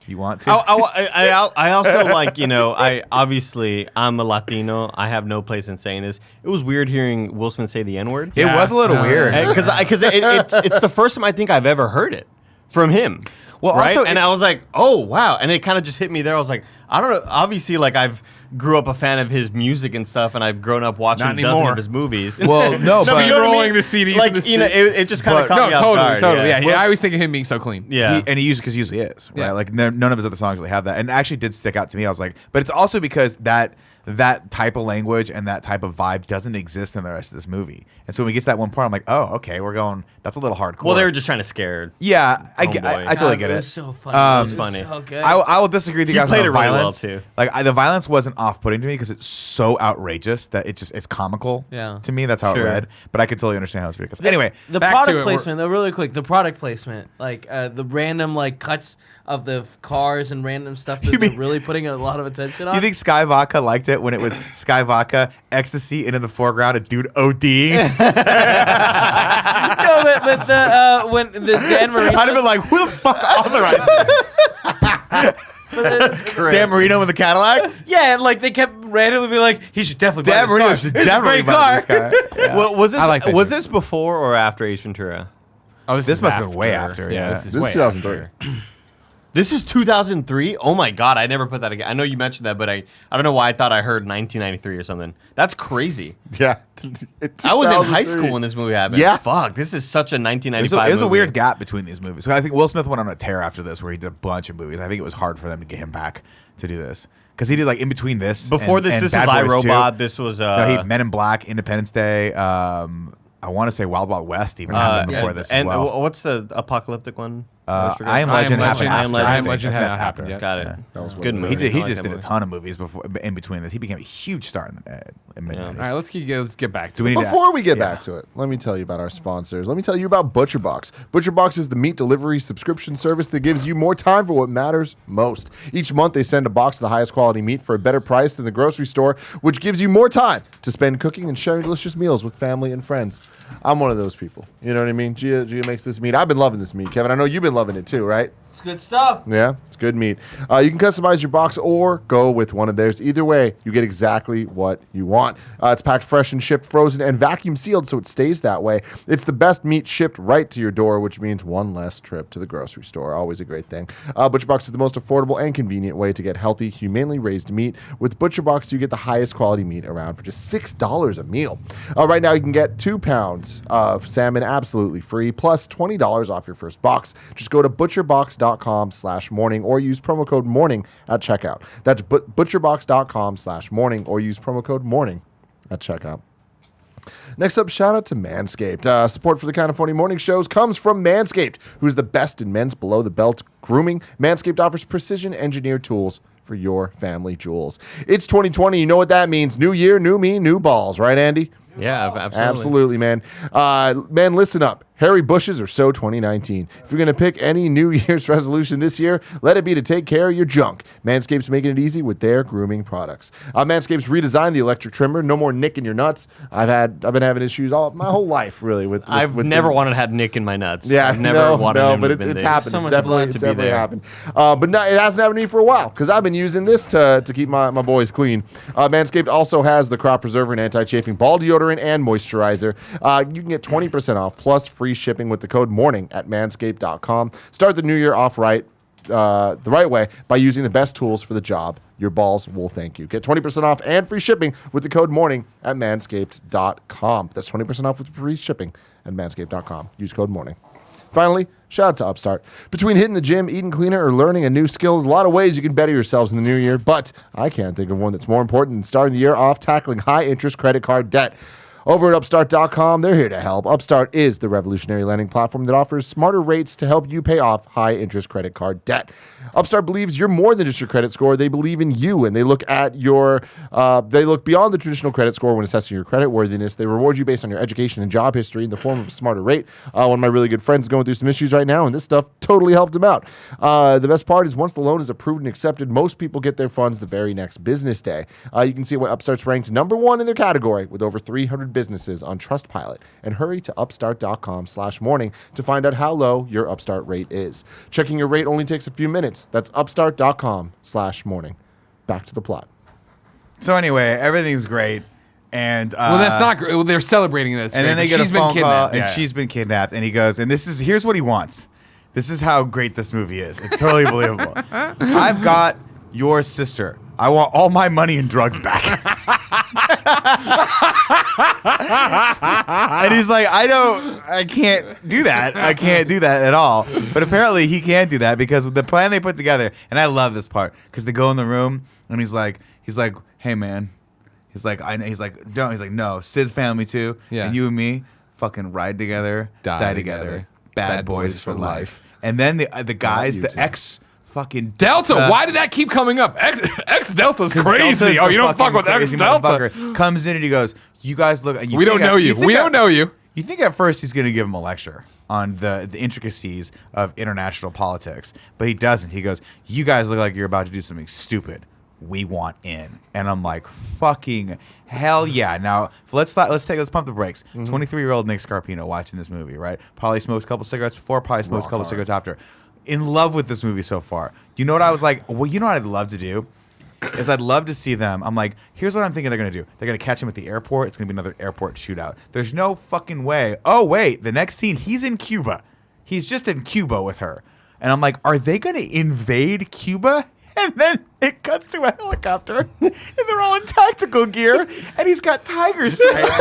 Speaker 3: You want to?
Speaker 5: I also like, I'm a Latino. I have no place in saying this. It was weird hearing Will Smith say the N-word.
Speaker 3: It was a little weird.
Speaker 5: Because it's the first time I think I've ever heard it from him.
Speaker 3: Well,
Speaker 5: right?
Speaker 3: also
Speaker 5: and I was like, oh wow, and it kind of just hit me there. I was like, I don't know. Obviously, like I've grew up a fan of his music and stuff, and I've grown up watching
Speaker 4: Not
Speaker 5: a dozen
Speaker 4: anymore.
Speaker 5: of his movies.
Speaker 3: Well, no,
Speaker 5: So
Speaker 3: but
Speaker 5: you know what I
Speaker 4: rolling
Speaker 5: mean?
Speaker 4: the CDs
Speaker 5: like
Speaker 4: in the
Speaker 5: you know,
Speaker 4: street.
Speaker 5: it just kind of
Speaker 3: But-
Speaker 5: caught
Speaker 4: No,
Speaker 5: me off
Speaker 4: totally,
Speaker 5: guard.
Speaker 4: totally. Yeah,
Speaker 5: Well,
Speaker 4: I always think of him being so clean.
Speaker 5: yeah.
Speaker 3: And he usually is, right?
Speaker 4: Yeah.
Speaker 3: Like none of his other songs really have that, and it actually did stick out to me. I was like, but it's also because that type of language and that type of vibe doesn't exist in the rest of this movie. And so when we get to that one part, I'm like, oh, okay, we're going. That's a little hardcore.
Speaker 5: Well, they were just trying to scare.
Speaker 3: yeah, I
Speaker 5: Homeboy.
Speaker 3: totally get
Speaker 6: It
Speaker 3: it.
Speaker 6: was so funny. It was
Speaker 5: funny.
Speaker 6: so good.
Speaker 3: I will disagree with you
Speaker 5: He
Speaker 3: guys
Speaker 5: played
Speaker 3: on the
Speaker 5: it really well,
Speaker 3: violence.
Speaker 5: too.
Speaker 3: Like the violence wasn't off-putting to me because it's so outrageous that it's comical.
Speaker 6: Yeah.
Speaker 3: To me, that's how
Speaker 5: Sure.
Speaker 3: it read. But I could totally understand how it's ridiculous. Anyway,
Speaker 6: the
Speaker 4: back to
Speaker 6: product
Speaker 4: it,
Speaker 6: placement, though, really quick. The product placement, like the random like cuts of the cars and random stuff that they're really putting a lot of attention on.
Speaker 3: do you think Sky Vodka liked it when it was Sky Vodka, ecstasy, and in the foreground a dude ODing?
Speaker 6: No, but the when the Dan Marino,
Speaker 3: I'd have been like, who the fuck authorized this? Dan Marino in the Cadillac?
Speaker 6: yeah, and like they kept randomly being like, he should definitely buy
Speaker 3: Dan
Speaker 6: this
Speaker 3: Marino
Speaker 6: car.
Speaker 3: should
Speaker 6: It's a
Speaker 3: definitely
Speaker 6: great
Speaker 3: buy
Speaker 6: car.
Speaker 3: this car. Yeah.
Speaker 5: Well, was this
Speaker 4: I like that
Speaker 5: was
Speaker 4: joke.
Speaker 5: this before or after Ace Ventura?
Speaker 4: Oh,
Speaker 3: This
Speaker 4: is
Speaker 3: must have been way after, yeah.
Speaker 4: This is
Speaker 2: This is
Speaker 4: way
Speaker 2: 2003.
Speaker 4: after.
Speaker 5: This is 2003. Oh my god, I never put that again. I know you mentioned that, but I don't know why I thought I heard 1993 or something. That's crazy.
Speaker 2: Yeah.
Speaker 5: I was in high
Speaker 2: 2003.
Speaker 5: school when this movie happened.
Speaker 2: Yeah.
Speaker 5: Fuck, this is such a
Speaker 3: It
Speaker 5: 1995
Speaker 3: was a
Speaker 5: movie.
Speaker 3: weird gap between these movies. So I think Will Smith went on a tear after this where he did a bunch of movies. I think it was hard for them to get him back to do this. Because he did like in between this.
Speaker 5: Before
Speaker 3: and,
Speaker 5: this,
Speaker 3: and
Speaker 5: this
Speaker 3: Bad
Speaker 5: was
Speaker 3: Boys 2.
Speaker 5: iRobot. This was
Speaker 3: No, he Men in Black, Independence Day. I want to say Wild Wild West even happened before this
Speaker 5: and
Speaker 3: as well.
Speaker 5: what's the apocalyptic one?
Speaker 3: I Am Legend happened after.
Speaker 5: I Am
Speaker 4: Legend
Speaker 3: That's
Speaker 4: had happened yet.
Speaker 5: Got it.
Speaker 3: Yeah.
Speaker 2: That was
Speaker 5: Good
Speaker 2: what-
Speaker 5: movie.
Speaker 3: He
Speaker 5: I like
Speaker 3: just
Speaker 5: that
Speaker 3: did a
Speaker 5: movie.
Speaker 3: ton of movies before in between this. He became a huge star in mid-90s.
Speaker 4: All right, let's get back to
Speaker 3: Do we
Speaker 4: it.
Speaker 3: need to-
Speaker 2: Before we get back to it, let me tell you about our sponsors. Let me tell you about ButcherBox. ButcherBox is the meat delivery subscription service that gives you more time for what matters most. Each month, they send a box of the highest quality meat for a better price than the grocery store, which gives you more time to spend cooking and sharing delicious meals with family and friends. I'm one of those people. You know what I mean? Gia makes this meat. I've been loving this meat, Kevin. I know you've been loving it too, right?
Speaker 6: It's good stuff.
Speaker 2: Yeah, it's good meat. You can customize your box or go with one of theirs. Either way, you get exactly what you want. It's packed fresh and shipped frozen and vacuum sealed so it stays that way. It's the best meat shipped right to your door, which means one less trip to the grocery store. Always a great thing. ButcherBox is the most affordable and convenient way to get healthy, humanely raised meat. With ButcherBox, you get the highest quality meat around for just $6 a meal. Right now, you can get 2 pounds of salmon absolutely free, plus $20 off your first box. Just go to butcherbox.com/morning or use promo code morning at checkout. That's butcherbox.com/morning or use promo code morning at checkout. Next up, shout out to Manscaped. Support for the Kind of Funny morning shows comes from Manscaped, who's the best in men's below-the-belt grooming. Manscaped offers precision-engineered tools for your family jewels. It's 2020. You know what that means. New year, new me, new balls. Right, Andy?
Speaker 5: Yeah, absolutely.
Speaker 2: Absolutely, man. Man, listen up. Hairy bushes are so 2019. If you're going to pick any New Year's resolution this year, let it be to take care of your junk. Manscaped's making it easy with their grooming products. Manscaped's redesigned the electric trimmer. No more nick in your nuts. I've been having issues my whole life, really.
Speaker 5: I've never wanted to have Nick in my nuts.
Speaker 2: Yeah,
Speaker 5: I've never wanted him
Speaker 2: but
Speaker 5: to
Speaker 2: it's
Speaker 5: been there.
Speaker 2: happened.
Speaker 6: So
Speaker 2: It's
Speaker 6: much
Speaker 2: definitely,
Speaker 6: blood
Speaker 2: it's
Speaker 5: to be
Speaker 2: definitely
Speaker 5: there.
Speaker 2: happened. But no, it hasn't happened to me for a while because I've been using this to keep my boys clean. Manscaped also has the crop preserver and anti-chafing ball deodorant and moisturizer. You can get 20% off plus free shipping with the code morning at manscaped.com. Start the new year off the right way by using the best tools for the job. Your balls will thank you. Get 20% off and free shipping with the code morning at manscaped.com. That's 20% off with free shipping at manscaped.com. Use code morning. Finally, shout out to Upstart. Between hitting the gym, eating cleaner, or learning a new skill, there's a lot of ways you can better yourselves in the new year, but I can't think of one that's more important than starting the year off tackling high-interest credit card debt. Over at Upstart.com, they're here to help. Upstart is the revolutionary lending platform that offers smarter rates to help you pay off high-interest credit card debt. Upstart believes you're more than just your credit score. They believe in you, and they look at they look beyond the traditional credit score when assessing your credit worthiness. They reward you based on your education and job history in the form of a smarter rate. One of my really good friends is going through some issues right now, and this stuff totally helped him out. The best part is once the loan is approved and accepted, most people get their funds the very next business day. You can see why Upstart's ranked #1 in their category with over 300 businesses on Trustpilot, and hurry to upstart.com/morning to find out how low your Upstart rate is. Checking your rate only takes a few minutes. That's upstart.com/morning. Back to the plot.
Speaker 3: So anyway, everything's great. And
Speaker 4: Well, that's not great. Well, they're celebrating that. It's
Speaker 3: and
Speaker 4: great,
Speaker 3: then they
Speaker 4: but
Speaker 3: get a
Speaker 4: she's been
Speaker 3: phone call,
Speaker 4: kidnapped.
Speaker 3: and
Speaker 4: Yeah.
Speaker 3: she's been kidnapped. And he goes, and here's what he wants. This is how great this movie is. It's totally believable. I've got your sister. I want all my money and drugs back. And he's like, I can't do that. I can't do that at all. But apparently he can do that because of the plan they put together. And I love this part because they go in the room and he's like, hey man. He's like, don't. He's like, no, Sid's family too.
Speaker 4: Yeah.
Speaker 3: And you and me fucking ride together, die together. Bad boys for life. And then the guys, the ex fucking
Speaker 4: Delta. Why did that keep coming up? X Delta's crazy. Oh, you don't fuck with X Delta.
Speaker 3: Comes in and he goes, you guys look.
Speaker 4: We don't know you. We don't know you.
Speaker 3: You think at first he's going to give him a lecture on the intricacies of international politics, but he doesn't. He goes, you guys look like you're about to do something stupid. We want in. And I'm like, fucking hell yeah. Now, let's pump the brakes. 23-year-old Nick Scarpino watching this movie, right? Probably smoked a couple cigarettes before, probably smoked a couple cigarettes after. In love with this movie so far. You know what I was like? Well, you know what I'd love to do? Is I'd love to see them. I'm like, here's what I'm thinking they're going to do. They're going to catch him at the airport. It's going to be another airport shootout. There's no fucking way. Oh, wait. The next scene, he's in Cuba. He's just in Cuba with her. And I'm like, are they going to invade Cuba? And then it cuts to a helicopter, and they're all in tactical gear, and he's got tiger stripes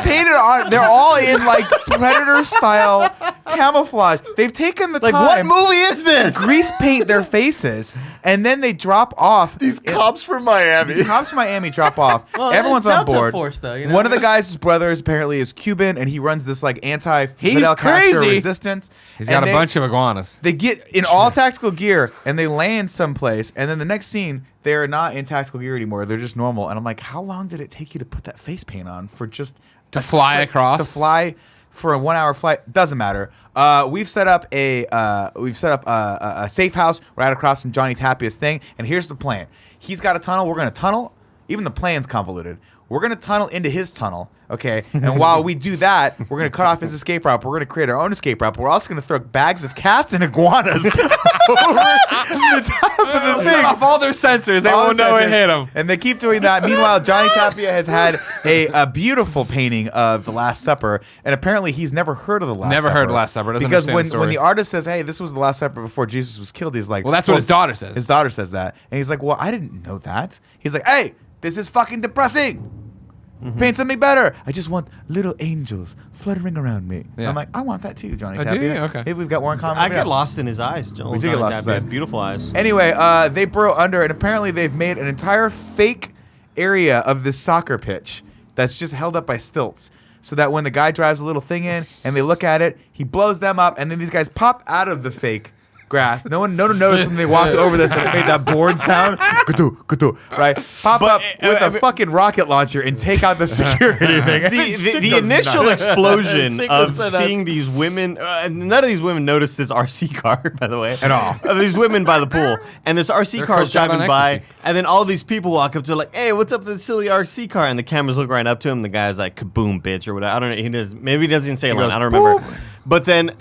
Speaker 3: painted on. They're all in like Predator-style camouflage. They've taken the time.
Speaker 5: What movie is this?
Speaker 3: Grease paint their faces, and then they drop off.
Speaker 2: These cops from Miami.
Speaker 3: These cops from Miami drop off.
Speaker 6: Well,
Speaker 3: Everyone's on
Speaker 6: Delta
Speaker 3: board.
Speaker 6: Force, though, you know?
Speaker 3: One of the guys' brothers apparently is Cuban, and he runs this like anti-Fidel Castro
Speaker 6: crazy.
Speaker 3: resistance.
Speaker 4: He's got
Speaker 3: And
Speaker 4: a bunch of iguanas.
Speaker 3: They get in all tactical gear and they land someplace, and then the next scene they're not in tactical gear anymore. They're just normal. And I'm like, how long did it take you to put that face paint on for just
Speaker 4: To fly across?
Speaker 3: To fly for a 1 hour flight? Doesn't matter. We've set up a safe house right across from Johnny Tapia's thing, and here's the plan. He's got a tunnel. We're gonna tunnel. Even the plan's convoluted. We're going to tunnel into his tunnel, okay? And while we do that, we're going to cut off his escape route. We're going to create our own escape route. But we're also going to throw bags of cats and iguanas over the top of the
Speaker 4: Set
Speaker 3: thing.
Speaker 4: off all their sensors. They
Speaker 3: All
Speaker 4: won't
Speaker 3: the
Speaker 4: know it
Speaker 3: sensors.
Speaker 4: hit them.
Speaker 3: And they keep doing that. Meanwhile, Johnny Tapia has had a beautiful painting of The Last Supper, and apparently he's never heard of The Last Supper.
Speaker 4: Never heard The Last Supper. Doesn't
Speaker 3: Because
Speaker 4: understand the
Speaker 3: when
Speaker 4: story.
Speaker 3: the artist says, hey, this was The Last Supper before Jesus was killed, he's like...
Speaker 4: Well, that's what his daughter says.
Speaker 3: His daughter says that. And he's like, well, I didn't know that. He's like, hey, this is fucking depressing. Paint something better. I just want little angels fluttering around me.
Speaker 4: Yeah.
Speaker 3: I'm like, I want that too, Johnny
Speaker 4: Oh, do
Speaker 3: Tapia.
Speaker 4: you? Okay.
Speaker 3: Maybe we've got more in common.
Speaker 5: I
Speaker 3: Maybe
Speaker 5: get
Speaker 3: not.
Speaker 5: lost in his eyes.
Speaker 3: We do get lost in his eyes.
Speaker 5: Beautiful eyes.
Speaker 3: Anyway, they burrow under, and apparently they've made an entire fake area of this soccer pitch that's just held up by stilts. So that when the guy drives a little thing in and they look at it, he blows them up, and then these guys pop out of the fake grass. No one noticed when they walked over this that it made that board sound. Ka-doo, right? Pop up with a fucking rocket launcher and take out the security thing.
Speaker 5: The initial explosion
Speaker 6: Sick
Speaker 5: of
Speaker 6: as
Speaker 5: seeing these women, none of these women noticed this RC car, by the way.
Speaker 3: At all.
Speaker 5: These women by the pool. And this RC
Speaker 4: They're
Speaker 5: car is
Speaker 4: coked out
Speaker 5: driving
Speaker 4: on
Speaker 5: by,
Speaker 4: ecstasy.
Speaker 5: and then all these people walk up to like, hey, what's up with this silly RC car? And the cameras look right up to him. The guy's like, kaboom, bitch, or whatever. I don't know. Maybe he doesn't even say a line.
Speaker 3: goes,
Speaker 5: I don't remember.
Speaker 3: boom.
Speaker 5: But then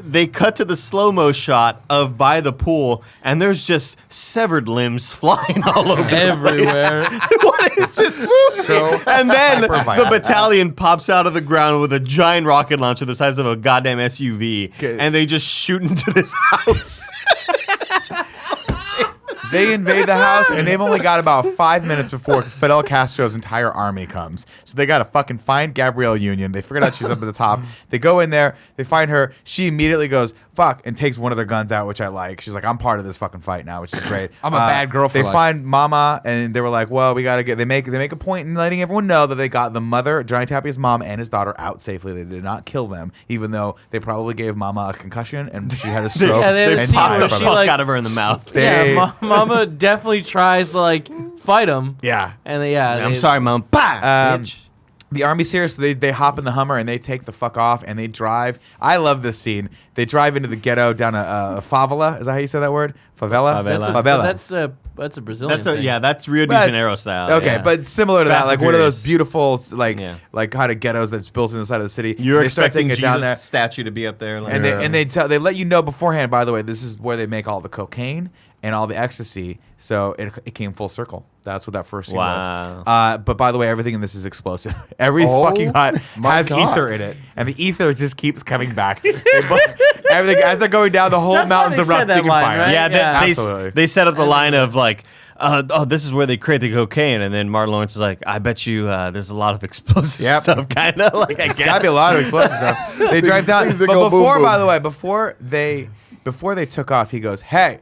Speaker 5: they cut to the slow-mo shot of by the pool, and there's just severed limbs flying all over
Speaker 6: Everywhere.
Speaker 5: the place. What is this movie?
Speaker 3: So
Speaker 5: And then the
Speaker 3: hyper-violent.
Speaker 5: battalion pops out of the ground with a giant rocket launcher the size of a goddamn SUV,
Speaker 3: Okay.
Speaker 5: and they just shoot into this house.
Speaker 3: They invade the house, and they've only got about 5 minutes before Fidel Castro's entire army comes. So they got to fucking find Gabrielle Union. They figured out she's up at the top. They go in there. They find her. She immediately goes, fuck, and takes one of their guns out, which I like. She's like, I'm part of this fucking fight now, which is great.
Speaker 4: I'm a bad girl for
Speaker 3: They
Speaker 4: life.
Speaker 3: find Mama, and they were like, well, we got to get... They make a point in letting everyone know that they got the mother, Johnny Tapia's mom, and his daughter out safely. They did not kill them, even though they probably gave Mama a concussion, and she had a stroke.
Speaker 6: Yeah, they had a
Speaker 3: and
Speaker 6: scene
Speaker 3: died
Speaker 6: where
Speaker 3: from
Speaker 6: she,
Speaker 3: it.
Speaker 5: Fuck
Speaker 6: like-
Speaker 5: out of her in the mouth.
Speaker 3: They-
Speaker 6: Yeah, Mama definitely tries to like fight him.
Speaker 3: Yeah.
Speaker 6: And yeah,
Speaker 5: I'm sorry, Mom. Bah, bitch.
Speaker 3: The army's here, so they hop in the Hummer and they take the fuck off and they drive. I love this scene. They drive into the ghetto down a favela. Is that how you say that word? Favela?
Speaker 5: Favela.
Speaker 6: That's a Brazilian thing.
Speaker 5: That's Rio de
Speaker 3: That's-
Speaker 5: Janeiro style.
Speaker 3: Okay,
Speaker 5: yeah.
Speaker 3: but similar to
Speaker 5: Fast
Speaker 3: that, like
Speaker 5: and
Speaker 3: one of
Speaker 5: Furious.
Speaker 3: those beautiful,
Speaker 5: Yeah.
Speaker 3: like kind of ghettos that's built in the side of the city.
Speaker 5: You're
Speaker 3: They start
Speaker 5: expecting
Speaker 3: taking it down there.
Speaker 5: Jesus' statue to be up there. Like,
Speaker 3: And they let you know beforehand. By the way, this is where they make all the cocaine and all the ecstasy. So it came full circle. That's what that first scene
Speaker 5: Wow.
Speaker 3: was. But by the way, everything in this is explosive. Every fucking hut
Speaker 2: my
Speaker 3: has
Speaker 2: God.
Speaker 3: ether in it, and the ether just keeps coming back. Everything as they're going down, the whole
Speaker 6: That's why
Speaker 3: mountain's
Speaker 6: they said that
Speaker 3: erupting in
Speaker 6: line,
Speaker 3: fire.
Speaker 6: right?
Speaker 5: Yeah,
Speaker 3: Absolutely.
Speaker 5: they set up the line of like, oh, this is where they create the cocaine, and then Martin Lawrence is like, I bet you there's a lot of explosive
Speaker 3: Yep.
Speaker 5: stuff, kind of like I guess.
Speaker 3: Gotta be a lot of explosive stuff. They drive down,
Speaker 2: things that
Speaker 3: but
Speaker 2: go boom,
Speaker 3: before,
Speaker 2: boom.
Speaker 3: by the way, before they took off, he goes, "Hey,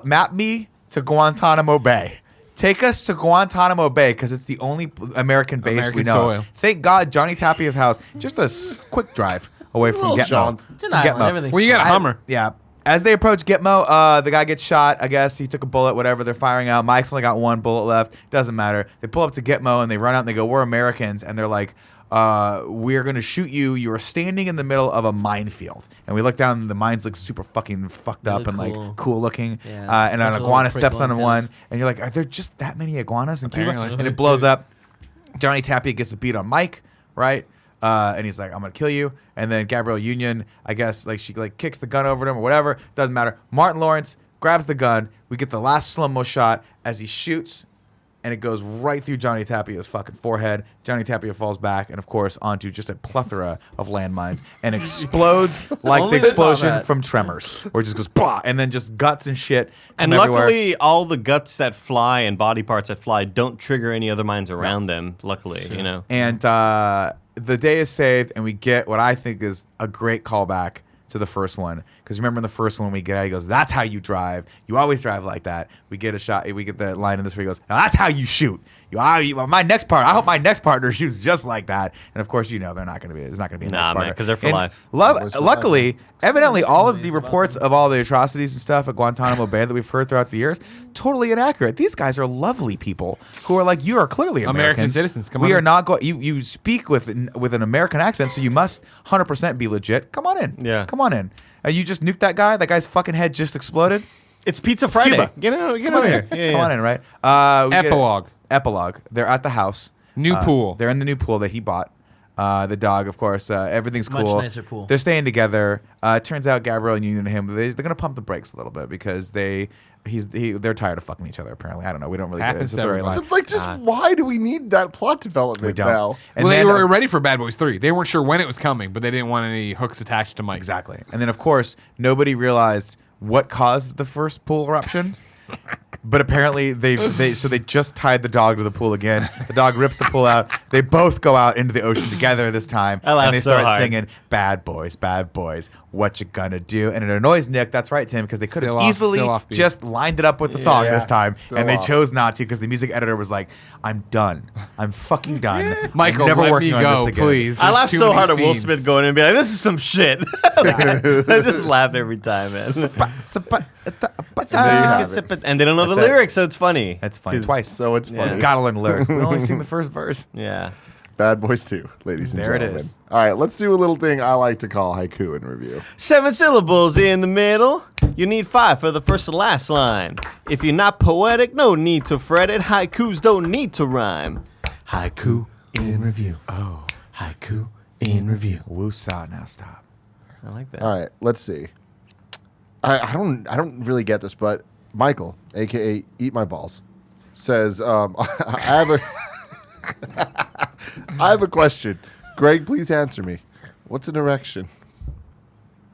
Speaker 3: map me to Guantanamo Bay. Take us to Guantanamo Bay because it's the only American base
Speaker 4: American
Speaker 3: we know.
Speaker 4: soil.
Speaker 3: Thank God, Johnny Tapia's house, just a quick drive away from
Speaker 2: Little
Speaker 3: Gitmo.
Speaker 2: jaunt.
Speaker 6: It's an island. Everything's
Speaker 4: Well, you got a
Speaker 6: fine.
Speaker 4: Hummer.
Speaker 3: Yeah. As they approach Gitmo, the guy gets shot. I guess he took a bullet, whatever. They're firing out. Mike's only got one bullet left. Doesn't matter. They pull up to Gitmo and they run out and they go, "We're Americans." And they're like, "We're going to shoot you. You are standing in the middle of a minefield." And we look down and the mines look super fucking fucked up
Speaker 6: Really
Speaker 3: and
Speaker 6: cool.
Speaker 3: like cool looking.
Speaker 6: Yeah.
Speaker 3: And
Speaker 6: Bunch
Speaker 3: an
Speaker 6: of
Speaker 3: iguana
Speaker 6: little
Speaker 3: steps on
Speaker 6: prickly
Speaker 3: one.
Speaker 6: tails.
Speaker 3: And you're like, are there just that many iguanas in Cuba?
Speaker 4: Apparently.
Speaker 3: And it blows up. Johnny Tapia gets a beat on Mike, right? And he's like, "I'm gonna kill you." And then Gabrielle Union, I guess, like she like kicks the gun over to him or whatever. Doesn't matter. Martin Lawrence grabs the gun. We get the last slow-mo shot as he shoots, and it goes right through Johnny Tapia's fucking forehead. Johnny Tapia falls back, and of course onto just a plethora of landmines, and explodes like
Speaker 6: Only
Speaker 3: the
Speaker 6: they saw
Speaker 3: explosion
Speaker 6: that.
Speaker 3: from Tremors, where it just goes bah, and then just guts and shit.
Speaker 5: And
Speaker 3: come everywhere.
Speaker 5: luckily, all the guts that fly and body parts that fly don't trigger any other mines around them. Luckily, you know.
Speaker 3: And the day is saved, and we get what I think is a great callback to the first one. Because remember in the first one, we get out, he goes, "That's how you drive. You always drive like that." We get a shot, we get the line in this where he goes, "Now that's how you shoot. My next part, I hope my next partner shoots just like that." And of course, they're not going to be, it's not going to be a
Speaker 5: Nah,
Speaker 3: next
Speaker 5: man,
Speaker 3: partner.
Speaker 5: 'cause they're for
Speaker 3: And
Speaker 5: life.
Speaker 3: Luckily, evidently, all of the reports of all the atrocities and stuff at Guantanamo Bay that we've heard throughout the years, totally inaccurate. These guys are lovely people who are like, you are clearly
Speaker 4: American
Speaker 3: Americans.
Speaker 4: citizens, come
Speaker 3: we
Speaker 4: on
Speaker 3: are
Speaker 4: in.
Speaker 3: not going. You speak with an American accent, so you must 100% be legit. Come on in.
Speaker 5: Yeah.
Speaker 3: Come on in. And you just nuked that guy. That guy's fucking head just exploded.
Speaker 5: It's Pizza Friday.
Speaker 3: Cuba.
Speaker 5: Get over
Speaker 3: Come on
Speaker 5: here.
Speaker 3: in.
Speaker 5: Yeah,
Speaker 3: Come
Speaker 5: yeah.
Speaker 3: on in. Right. We get-
Speaker 4: Epilogue.
Speaker 3: Epilogue. They're at the house.
Speaker 4: New pool.
Speaker 3: They're in the new pool that he bought. The dog, of course. Everything's
Speaker 6: Much
Speaker 3: cool.
Speaker 6: nicer pool.
Speaker 3: They're staying together. It turns out Gabrielle and Union and him, they're gonna pump the brakes a little bit because they're tired of fucking each other. Apparently, I don't know. We don't really get
Speaker 4: Happens
Speaker 3: into the
Speaker 4: to everybody.
Speaker 3: storyline.
Speaker 2: Like, just why do we need that plot development
Speaker 3: We don't.
Speaker 2: now?
Speaker 3: And
Speaker 4: Well, they
Speaker 3: then,
Speaker 4: were ready for Bad Boys 3. They weren't sure when it was coming, but they didn't want any hooks attached to Mike.
Speaker 3: exactly. And then, of course, nobody realized what caused the first pool eruption. But apparently they just tied the dog to the pool again. The dog rips the pool out. They both go out into the ocean together this time.
Speaker 5: I laughed
Speaker 3: and they
Speaker 5: so
Speaker 3: start
Speaker 5: hard.
Speaker 3: singing, bad boys, what you gonna do?" And it annoys Nick. That's right, Tim, because they could have
Speaker 4: Still off-
Speaker 3: easily
Speaker 4: still offbeat.
Speaker 3: just lined it up with the song
Speaker 2: Yeah,
Speaker 3: this time.
Speaker 2: still
Speaker 3: And they
Speaker 2: off.
Speaker 3: chose not to because the music editor was like, "I'm done. I'm fucking done.
Speaker 4: Michael,
Speaker 3: I'm never
Speaker 4: let
Speaker 3: working
Speaker 4: me
Speaker 3: on
Speaker 4: go,
Speaker 3: this again."
Speaker 4: please.
Speaker 5: I
Speaker 4: There's
Speaker 5: laughed
Speaker 4: too
Speaker 5: so
Speaker 4: many
Speaker 5: hard at Will
Speaker 4: scenes.
Speaker 5: Smith going in and be like, "This is some shit." I just laughed every time, man.
Speaker 2: There you have it.
Speaker 5: And they don't know the
Speaker 3: That's it.
Speaker 5: lyrics, so it's funny.
Speaker 3: That's funny.
Speaker 5: 'Cause-
Speaker 3: Twice.
Speaker 2: So it's funny.
Speaker 5: Yeah.
Speaker 3: Gotta learn the lyrics. We only sing the first verse.
Speaker 5: Yeah.
Speaker 2: Bad Boys 2, ladies and
Speaker 3: There it
Speaker 2: gentlemen.
Speaker 3: is.
Speaker 2: All right, let's do a little thing I like to call haiku in review.
Speaker 5: 7 syllables in the middle. You need 5 for the first and last line. If you're not poetic, no need to fret it. Haikus don't need to rhyme. Haiku in review. Oh, haiku in review.
Speaker 3: Woosah, now stop.
Speaker 5: I like that.
Speaker 2: All right, let's see. I don't really get this, but Michael, aka Eat My Balls, says I have a question. Greg, please answer me. What's an erection?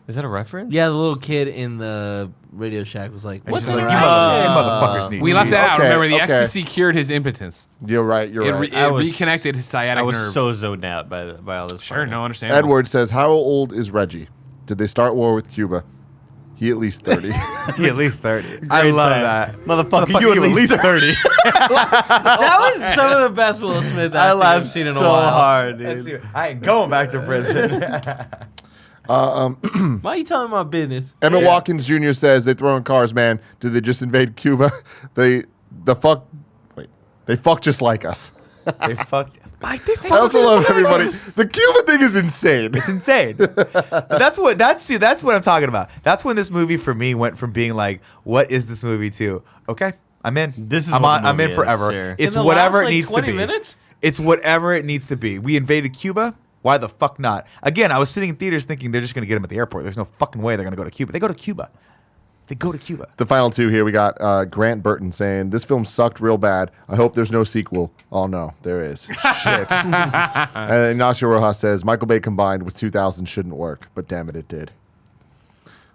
Speaker 5: Is that a reference?
Speaker 6: Yeah, the little kid in the Radio Shack was like, "What's
Speaker 3: She's
Speaker 6: an
Speaker 3: like,
Speaker 6: erection?"
Speaker 3: you motherfuckers need
Speaker 4: We
Speaker 3: to
Speaker 4: left
Speaker 3: eat."
Speaker 4: that out.
Speaker 2: Okay,
Speaker 4: Remember, the
Speaker 2: okay.
Speaker 4: ecstasy cured his impotence.
Speaker 2: You're right. You're
Speaker 4: It,
Speaker 2: right.
Speaker 4: it reconnected his sciatic
Speaker 5: I was
Speaker 4: nerve.
Speaker 5: so zoned out by all this.
Speaker 4: Sure,
Speaker 5: partying.
Speaker 4: no, understand.
Speaker 2: Edward says, "How old is Reggie? Did they start war with Cuba? He at least 30."
Speaker 3: He at least 30. I love that.
Speaker 5: Motherfucker, you at least 30.
Speaker 6: That was some of the best Will Smith
Speaker 5: I
Speaker 6: acting I've
Speaker 5: laughed
Speaker 6: seen in a
Speaker 5: so
Speaker 6: while.
Speaker 5: hard,
Speaker 3: Let's
Speaker 5: dude.
Speaker 3: see. I ain't going back to prison.
Speaker 6: Why are you telling my business?
Speaker 2: Emmett Watkins Jr. says, "They throw in cars, man. Did they just invade Cuba? They fuck just like us."
Speaker 3: They fucked. Mike, they
Speaker 2: I
Speaker 3: fucked
Speaker 2: also
Speaker 3: us.
Speaker 2: love everybody. The Cuba thing is insane.
Speaker 3: It's insane. That's what I'm talking about. That's when this movie for me went from being like, what is this movie to, okay, I'm in.
Speaker 5: This is
Speaker 3: I'm
Speaker 5: what the
Speaker 3: I'm in
Speaker 5: movie is,
Speaker 3: forever.
Speaker 5: sure.
Speaker 3: It's
Speaker 6: In the
Speaker 3: whatever
Speaker 6: last,
Speaker 3: it
Speaker 6: like,
Speaker 3: needs
Speaker 6: 20
Speaker 3: to be.
Speaker 6: minutes?
Speaker 3: It's whatever it needs to be. We invaded Cuba. Why the fuck not? Again, I was sitting in theaters thinking they're just going to get him at the airport. There's no fucking way they're going to go to Cuba. They go to Cuba. They go to Cuba.
Speaker 2: The final two here, we got Grant Burton saying, this film sucked real bad. I hope there's no sequel. Oh, no, there is. Shit. And Ignacio Rojas says, Michael Bay combined with 2000 shouldn't work, but damn it, it did.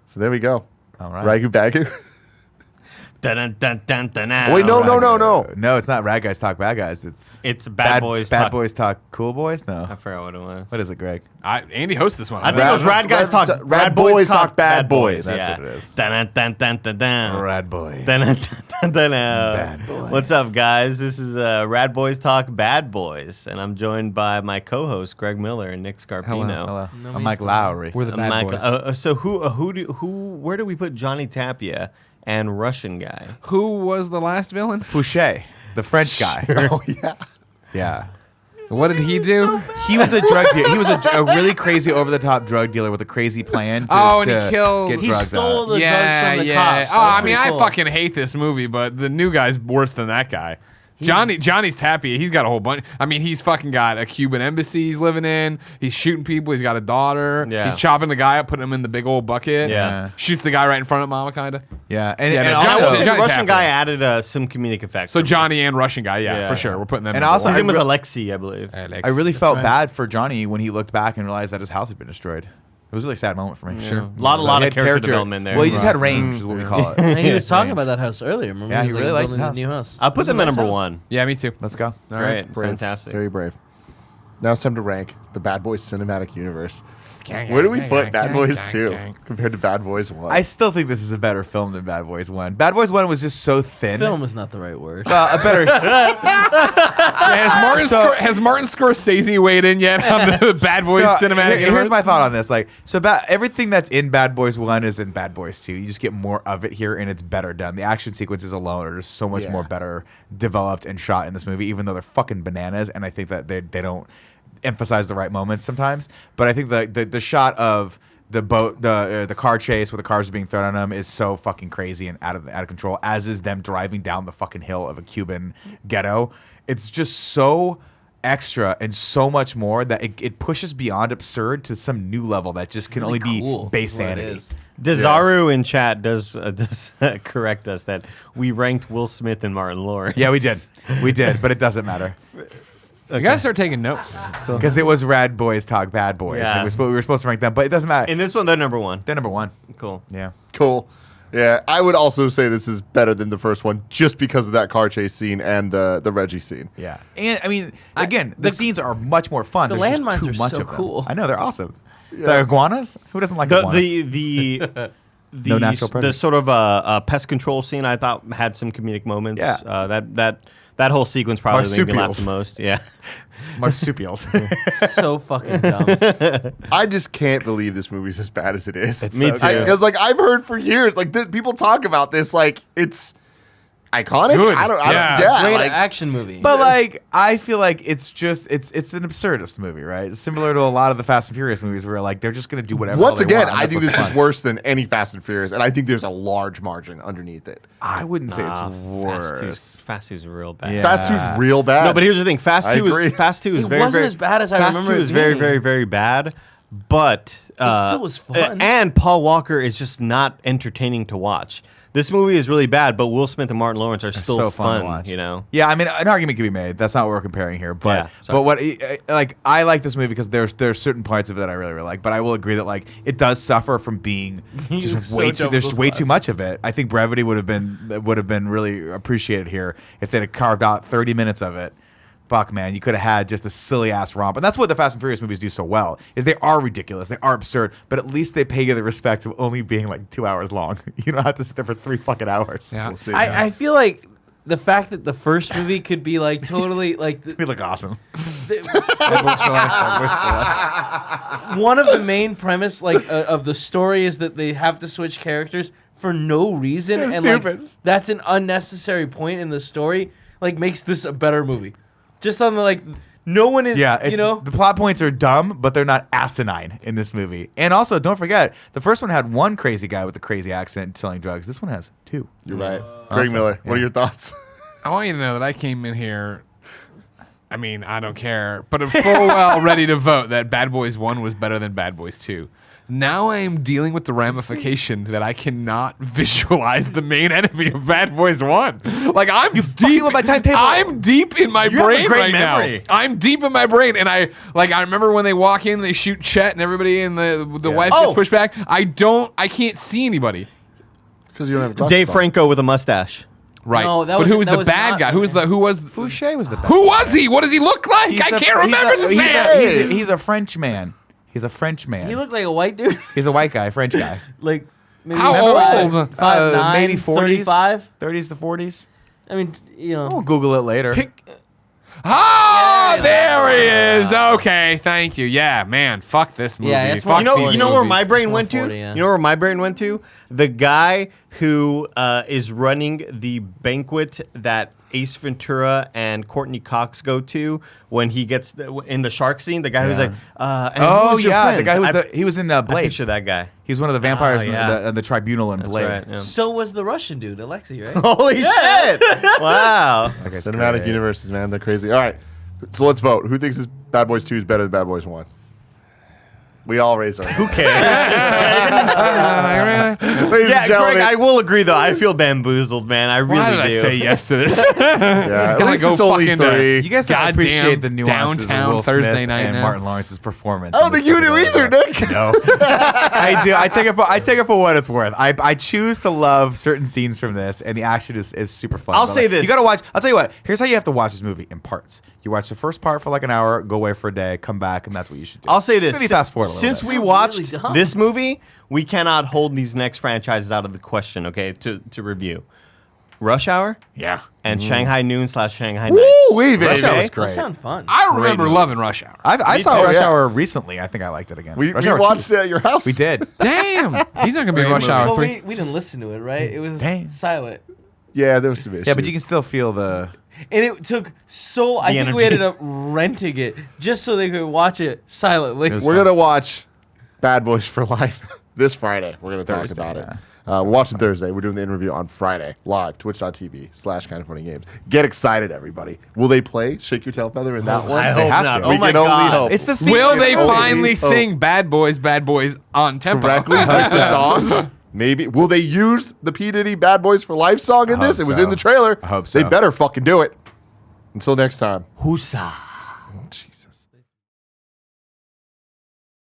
Speaker 2: So there we go.
Speaker 3: All right.
Speaker 2: Ragu Bagu.
Speaker 5: Dun, dun, dun, dun, dun.
Speaker 2: Wait, no.
Speaker 3: No, it's not Rad Guys Talk Bad Guys.
Speaker 5: It's Bad Boys
Speaker 3: Bad
Speaker 5: Talk.
Speaker 3: Boys Talk Cool Boys? No.
Speaker 5: I forgot what it was.
Speaker 3: What is it, Greg?
Speaker 4: Andy hosts this one.
Speaker 5: I think it was Rad Guys Talk.
Speaker 2: Rad Boys Talk Bad Boys.
Speaker 3: That's
Speaker 5: yeah.
Speaker 3: what it is.
Speaker 5: Dun, dun, dun, dun, dun.
Speaker 3: Rad Boys.
Speaker 5: Dun, dun, dun, dun, dun.
Speaker 3: Bad Boys.
Speaker 5: What's up, guys? This is Rad Boys Talk Bad Boys, and I'm joined by my co-hosts Greg Miller and Nick Scarpino.
Speaker 3: Hello.
Speaker 6: No,
Speaker 3: I'm Mike
Speaker 6: he's
Speaker 3: Lowry.
Speaker 4: We're the bad boys.
Speaker 5: So where do we put Johnny Tapia and Russian guy?
Speaker 4: Who was the last villain?
Speaker 3: Fouché, the French guy.
Speaker 2: Oh, yeah.
Speaker 3: Yeah.
Speaker 4: What did he do?
Speaker 3: He was a drug dealer. He was a really crazy, over-the-top drug dealer with a crazy plan to,
Speaker 4: And
Speaker 3: to
Speaker 4: he killed.
Speaker 3: get
Speaker 6: He
Speaker 3: drugs
Speaker 6: stole
Speaker 3: out.
Speaker 6: the drugs from the cops.
Speaker 4: Oh,
Speaker 6: That was
Speaker 4: I mean,
Speaker 6: pretty
Speaker 4: I
Speaker 6: cool.
Speaker 4: fucking hate this movie, but the new guy's worse than that guy. Johnny's Tapia. He's got a whole bunch. I mean, he's fucking got a Cuban embassy he's living in. He's shooting people. He's got a daughter.
Speaker 5: Yeah.
Speaker 4: He's chopping the guy up, putting him in the big old bucket.
Speaker 5: Yeah.
Speaker 4: Shoots the guy right in front of Mama, kind of.
Speaker 3: Yeah. And,
Speaker 4: Yeah,
Speaker 3: and
Speaker 4: no,
Speaker 5: I
Speaker 3: also,
Speaker 5: will say the
Speaker 4: Johnny
Speaker 5: Russian
Speaker 4: Tapia.
Speaker 5: guy added some comedic effects.
Speaker 4: So Johnny and Russian guy, yeah,
Speaker 5: Yeah.
Speaker 4: for sure. We're putting them.
Speaker 3: And
Speaker 4: in
Speaker 3: also,
Speaker 5: his name was
Speaker 3: I
Speaker 5: Alexei, I believe.
Speaker 3: I really felt bad for Johnny when he looked back and realized that his house had been destroyed. It was a really sad moment for me.
Speaker 4: Sure.
Speaker 5: A lot
Speaker 3: He
Speaker 5: of
Speaker 3: had
Speaker 5: character development there.
Speaker 3: Well, he just had range, is what we call it.
Speaker 6: And he was talking
Speaker 3: Range.
Speaker 6: about that house earlier. Remember?
Speaker 3: Yeah, he
Speaker 6: was,
Speaker 3: really likes
Speaker 6: building
Speaker 3: his
Speaker 6: the new house.
Speaker 5: I'll put them at number
Speaker 6: house.
Speaker 5: one.
Speaker 4: Yeah, me too.
Speaker 3: Let's go.
Speaker 4: All
Speaker 5: Great,
Speaker 4: right.
Speaker 2: Brave.
Speaker 5: fantastic.
Speaker 2: Very brave. Now it's time to rank the Bad Boys cinematic universe. Where do we put Bad Boys 2 compared to Bad Boys 1?
Speaker 3: I still think this is a better film than Bad Boys 1. Bad Boys 1 was just so thin.
Speaker 6: Film is not the right word.
Speaker 3: A better.
Speaker 4: Has Martin Scorsese weighed in yet on the Bad Boys cinematic universe?
Speaker 3: Here's my thought on this. Everything that's in Bad Boys 1 is in Bad Boys 2. You just get more of it here, and it's better done. The action sequences alone are just so much more better developed and shot in this movie, even though they're fucking bananas, and I think that they don't emphasize the right moments sometimes. But I think the shot of the boat, the car chase where the cars are being thrown on them is so fucking crazy and out of control, as is them driving down the fucking hill of a Cuban ghetto. It's just so extra and so much more that it pushes beyond absurd to some new level that just can
Speaker 6: Really
Speaker 3: only
Speaker 6: cool
Speaker 3: be base
Speaker 6: is what it
Speaker 3: sanity.
Speaker 6: is.
Speaker 5: Desaru in chat does correct us that we ranked Will Smith and Martin Lawrence.
Speaker 3: Yeah, we did, but it doesn't matter
Speaker 4: You gotta start taking notes, man.
Speaker 3: because it was Rad Boys Talk Bad Boys.
Speaker 5: Yeah.
Speaker 3: Like, we were supposed to rank them, but it doesn't matter.
Speaker 5: In this one, they're number one.
Speaker 3: They're number one.
Speaker 5: Cool.
Speaker 3: Yeah.
Speaker 2: Cool. Yeah, I would also say this is better than the first one just because of that car chase scene and the Reggie scene.
Speaker 3: Yeah, and I mean, again, the scenes are much more fun.
Speaker 6: the
Speaker 3: There's just
Speaker 6: landmines
Speaker 3: too
Speaker 6: are
Speaker 3: much
Speaker 6: so
Speaker 3: of them.
Speaker 6: cool.
Speaker 3: I know they're awesome. The iguanas. Who doesn't like
Speaker 5: The
Speaker 3: iguanas?
Speaker 5: the
Speaker 3: No natural
Speaker 5: the
Speaker 3: predators.
Speaker 5: sort of pest control scene I thought had some comedic moments.
Speaker 3: Yeah.
Speaker 5: That whole sequence probably made me laugh
Speaker 3: Marsupials.
Speaker 5: the most. Yeah.
Speaker 3: Marsupials.
Speaker 6: So fucking dumb.
Speaker 2: I just can't believe this movie's as bad as it is.
Speaker 5: Me too.
Speaker 2: Because I've heard for years, people talk about this like it's iconic.
Speaker 4: Good.
Speaker 2: I don't.
Speaker 4: Yeah.
Speaker 6: Great
Speaker 2: like,
Speaker 6: action movie.
Speaker 3: But I feel like it's just it's an absurdist movie, right? It's similar to a lot of the Fast and Furious movies where they're just gonna do whatever.
Speaker 2: once
Speaker 3: they
Speaker 2: again,
Speaker 3: want, and
Speaker 2: I
Speaker 3: that's
Speaker 2: think
Speaker 3: what's
Speaker 2: this is
Speaker 3: fun.
Speaker 2: worse than any Fast and Furious, and I think there's a large margin underneath it.
Speaker 3: I wouldn't say it's
Speaker 5: Fast
Speaker 3: worse.
Speaker 5: Fast 2's real bad.
Speaker 3: Yeah.
Speaker 2: Fast 2's real bad.
Speaker 5: No, but here's the thing. Fast
Speaker 2: I
Speaker 5: 2
Speaker 2: agree.
Speaker 5: is
Speaker 6: It
Speaker 5: very
Speaker 6: wasn't
Speaker 5: very
Speaker 6: as bad as I
Speaker 5: Fast
Speaker 6: remember
Speaker 5: 2
Speaker 6: it
Speaker 5: is very
Speaker 6: being.
Speaker 5: very very bad, but
Speaker 6: still was fun.
Speaker 5: And Paul Walker is just not entertaining to watch. This movie is really bad, but Will Smith and Martin Lawrence are still
Speaker 3: so fun to
Speaker 5: fun.
Speaker 3: watch.
Speaker 5: You know.
Speaker 3: Yeah, I mean, an argument can be made. That's not what we're comparing here,
Speaker 5: Yeah,
Speaker 3: but
Speaker 5: sorry.
Speaker 3: what I like this movie because there's certain parts of it that I really really like, but I will agree that it does suffer from being just
Speaker 6: So
Speaker 3: way too.
Speaker 6: dumb with
Speaker 3: There's
Speaker 6: those
Speaker 3: way too much
Speaker 6: glasses.
Speaker 3: of it. I think brevity would have been really appreciated here if they'd have carved out 30 minutes of it. Fuck, man, you could have had just a silly ass romp, and that's what the Fast and Furious movies do so well. Is they are ridiculous, they are absurd, but at least they pay you the respect of only being 2 hours long. You don't have to sit there for 3 fucking hours.
Speaker 4: Yeah.
Speaker 2: We'll see.
Speaker 6: I feel like the fact that the first movie could be totally
Speaker 3: We look awesome.
Speaker 6: one of the main premise of the story is that they have to switch characters for no reason,
Speaker 3: It's
Speaker 6: and
Speaker 3: stupid.
Speaker 6: that's an unnecessary point in the story. Makes this a better movie. Just on no one is.
Speaker 3: Yeah,
Speaker 6: the
Speaker 3: the plot points are dumb, but they're not asinine in this movie. And also, don't forget, the first one had one crazy guy with a crazy accent selling drugs. This one has 2.
Speaker 2: You're right. Greg Miller, what are your thoughts?
Speaker 4: I want you to know that I came in here. I mean, I don't care, but I'm full well ready to vote that Bad Boys 1 was better than Bad Boys 2. now I am dealing with the ramification that I cannot visualize the main enemy of Bad Boys 1. Like, I'm deep.
Speaker 3: with my timetable.
Speaker 4: I'm deep in my
Speaker 5: have a
Speaker 4: brain
Speaker 5: great
Speaker 4: right
Speaker 5: memory.
Speaker 4: now. I'm deep in my brain, and I remember when they walk in, they shoot Chet, and everybody in the wife gets pushed back. I can't see anybody.
Speaker 2: Because you don't have glasses
Speaker 5: Dave
Speaker 2: on.
Speaker 5: Franco with a mustache.
Speaker 4: Right.
Speaker 6: No, that
Speaker 4: but
Speaker 6: was-
Speaker 4: who was
Speaker 6: that
Speaker 4: the
Speaker 6: was
Speaker 4: bad
Speaker 6: not
Speaker 4: guy?
Speaker 6: the
Speaker 4: Who was
Speaker 6: man.
Speaker 4: Fouché
Speaker 3: was the best.
Speaker 4: Who was he? What does he look like? I can't remember this man.
Speaker 3: He's a French man. He's a French man.
Speaker 6: He looked like a white dude.
Speaker 3: He's a white guy, French guy.
Speaker 6: Like maybe
Speaker 4: How
Speaker 6: five-
Speaker 4: old?
Speaker 6: 5'9",
Speaker 3: Maybe 40s,
Speaker 6: 35.
Speaker 3: 30s to 40s.
Speaker 6: I mean, you know.
Speaker 3: We'll Google it later.
Speaker 4: Oh,
Speaker 6: Yeah,
Speaker 4: there he is. Okay, thank you. Yeah, man, fuck this movie.
Speaker 6: Yeah, it's
Speaker 4: fuck
Speaker 6: one-
Speaker 4: these
Speaker 5: You know where
Speaker 4: movies.
Speaker 5: my brain
Speaker 6: It's
Speaker 5: went to?
Speaker 6: 140, yeah.
Speaker 5: You know where my brain went to? The guy who is running the banquet that Ace Ventura and Courtney Cox go to when he gets in the shark scene. The guy who's like, and
Speaker 3: Oh
Speaker 5: who's your
Speaker 3: yeah,
Speaker 5: friend?
Speaker 3: the guy who was
Speaker 5: I
Speaker 3: he was in
Speaker 5: I
Speaker 3: Blade.
Speaker 5: picture that guy.
Speaker 3: He's one of the vampires
Speaker 5: yeah.
Speaker 3: in the tribunal in
Speaker 5: That's
Speaker 3: Blade.
Speaker 5: right. Yeah.
Speaker 6: So was the Russian dude, Alexei, right?
Speaker 5: Holy shit! Wow.
Speaker 3: That guy's
Speaker 2: Cinematic
Speaker 3: great.
Speaker 2: universes, man. They're crazy. All right. So let's vote. Who thinks Bad Boys 2 is better than Bad Boys 1? We all raised our hands.
Speaker 5: Okay.
Speaker 2: Ladies
Speaker 5: Yeah,
Speaker 2: and gentlemen.
Speaker 5: Greg, I will agree though. I feel bamboozled, man. I really
Speaker 4: Why did I
Speaker 5: do.
Speaker 4: say yes to this?
Speaker 2: yeah, at
Speaker 4: Gotta
Speaker 2: least
Speaker 4: go
Speaker 2: it's only
Speaker 4: fucking,
Speaker 2: 3.
Speaker 3: You guys don't
Speaker 4: Goddamn
Speaker 3: appreciate the nuances
Speaker 4: downtown
Speaker 3: of Will
Speaker 4: Thursday
Speaker 3: Smith
Speaker 4: night
Speaker 3: and
Speaker 4: now.
Speaker 3: Martin Lawrence's performance.
Speaker 2: I don't think you do either, Nick.
Speaker 3: No, I do. I take it for what it's worth. I choose to love certain scenes from this, and the action is super fun.
Speaker 5: I'll
Speaker 3: But,
Speaker 5: say
Speaker 3: like,
Speaker 5: this.
Speaker 3: You gotta watch. I'll tell you what. Here's how you have to watch this movie in parts. You watch the first part for like an hour, go away for a day, come back, and that's what you should do.
Speaker 5: I'll say this.
Speaker 3: Maybe fast forward a little
Speaker 5: Since
Speaker 3: bit.
Speaker 5: we
Speaker 6: Sounds
Speaker 5: watched
Speaker 6: really dumb.
Speaker 5: this movie, we cannot hold these next franchises out of the question, okay, to review. Rush Hour
Speaker 4: Yeah.
Speaker 5: and Shanghai Noon / Shanghai
Speaker 2: Woo,
Speaker 5: Nights.
Speaker 2: wee, baby.
Speaker 3: Rush Hour was
Speaker 5: Okay?
Speaker 3: great.
Speaker 6: Those sound fun.
Speaker 4: I remember
Speaker 5: movies.
Speaker 4: loving Rush Hour.
Speaker 3: I
Speaker 5: Me
Speaker 3: saw
Speaker 5: too.
Speaker 3: Rush
Speaker 2: Yeah.
Speaker 3: Hour recently. I think I liked it again.
Speaker 2: We
Speaker 3: Rush Hour 2.
Speaker 2: watched it at your house.
Speaker 3: We did.
Speaker 4: Damn. He's not going to be in
Speaker 5: Great
Speaker 4: Rush
Speaker 5: movie.
Speaker 4: Hour
Speaker 6: Well,
Speaker 4: 3.
Speaker 6: we didn't listen to it, right? It was
Speaker 3: Dang.
Speaker 6: silent.
Speaker 2: Yeah, there was some issues.
Speaker 3: Yeah, but you can still feel the.
Speaker 6: And it took so... I think we
Speaker 5: energy.
Speaker 6: ended up renting it just so they could watch it silently.
Speaker 3: It was
Speaker 2: We're
Speaker 3: fun.
Speaker 2: going to watch Bad Boys for Life this Friday. We're going to talk
Speaker 3: Thursday,
Speaker 2: about it.
Speaker 3: yeah.
Speaker 2: We're watching Thursday. We're doing the interview on Friday, live, twitch.tv/kindoffunnygames. Get excited, everybody. Will they play Shake Your Tail Feather in that one?
Speaker 5: I
Speaker 3: They
Speaker 5: hope
Speaker 3: have
Speaker 5: not.
Speaker 3: to.
Speaker 5: Oh
Speaker 2: We
Speaker 5: my
Speaker 2: can only
Speaker 5: God.
Speaker 2: hope.
Speaker 3: It's the theme.
Speaker 4: Will they
Speaker 2: Oh,
Speaker 4: finally
Speaker 2: oh.
Speaker 4: sing Bad Boys on tempo?
Speaker 2: Correctly? That's the song? Maybe. Will they use the P. Diddy Bad Boys for Life song in
Speaker 3: I
Speaker 2: this?
Speaker 3: hope
Speaker 2: It was
Speaker 3: so.
Speaker 2: in the trailer.
Speaker 3: I hope
Speaker 2: They
Speaker 3: so.
Speaker 2: better fucking do it. Until next time.
Speaker 5: Husa.
Speaker 2: Jesus.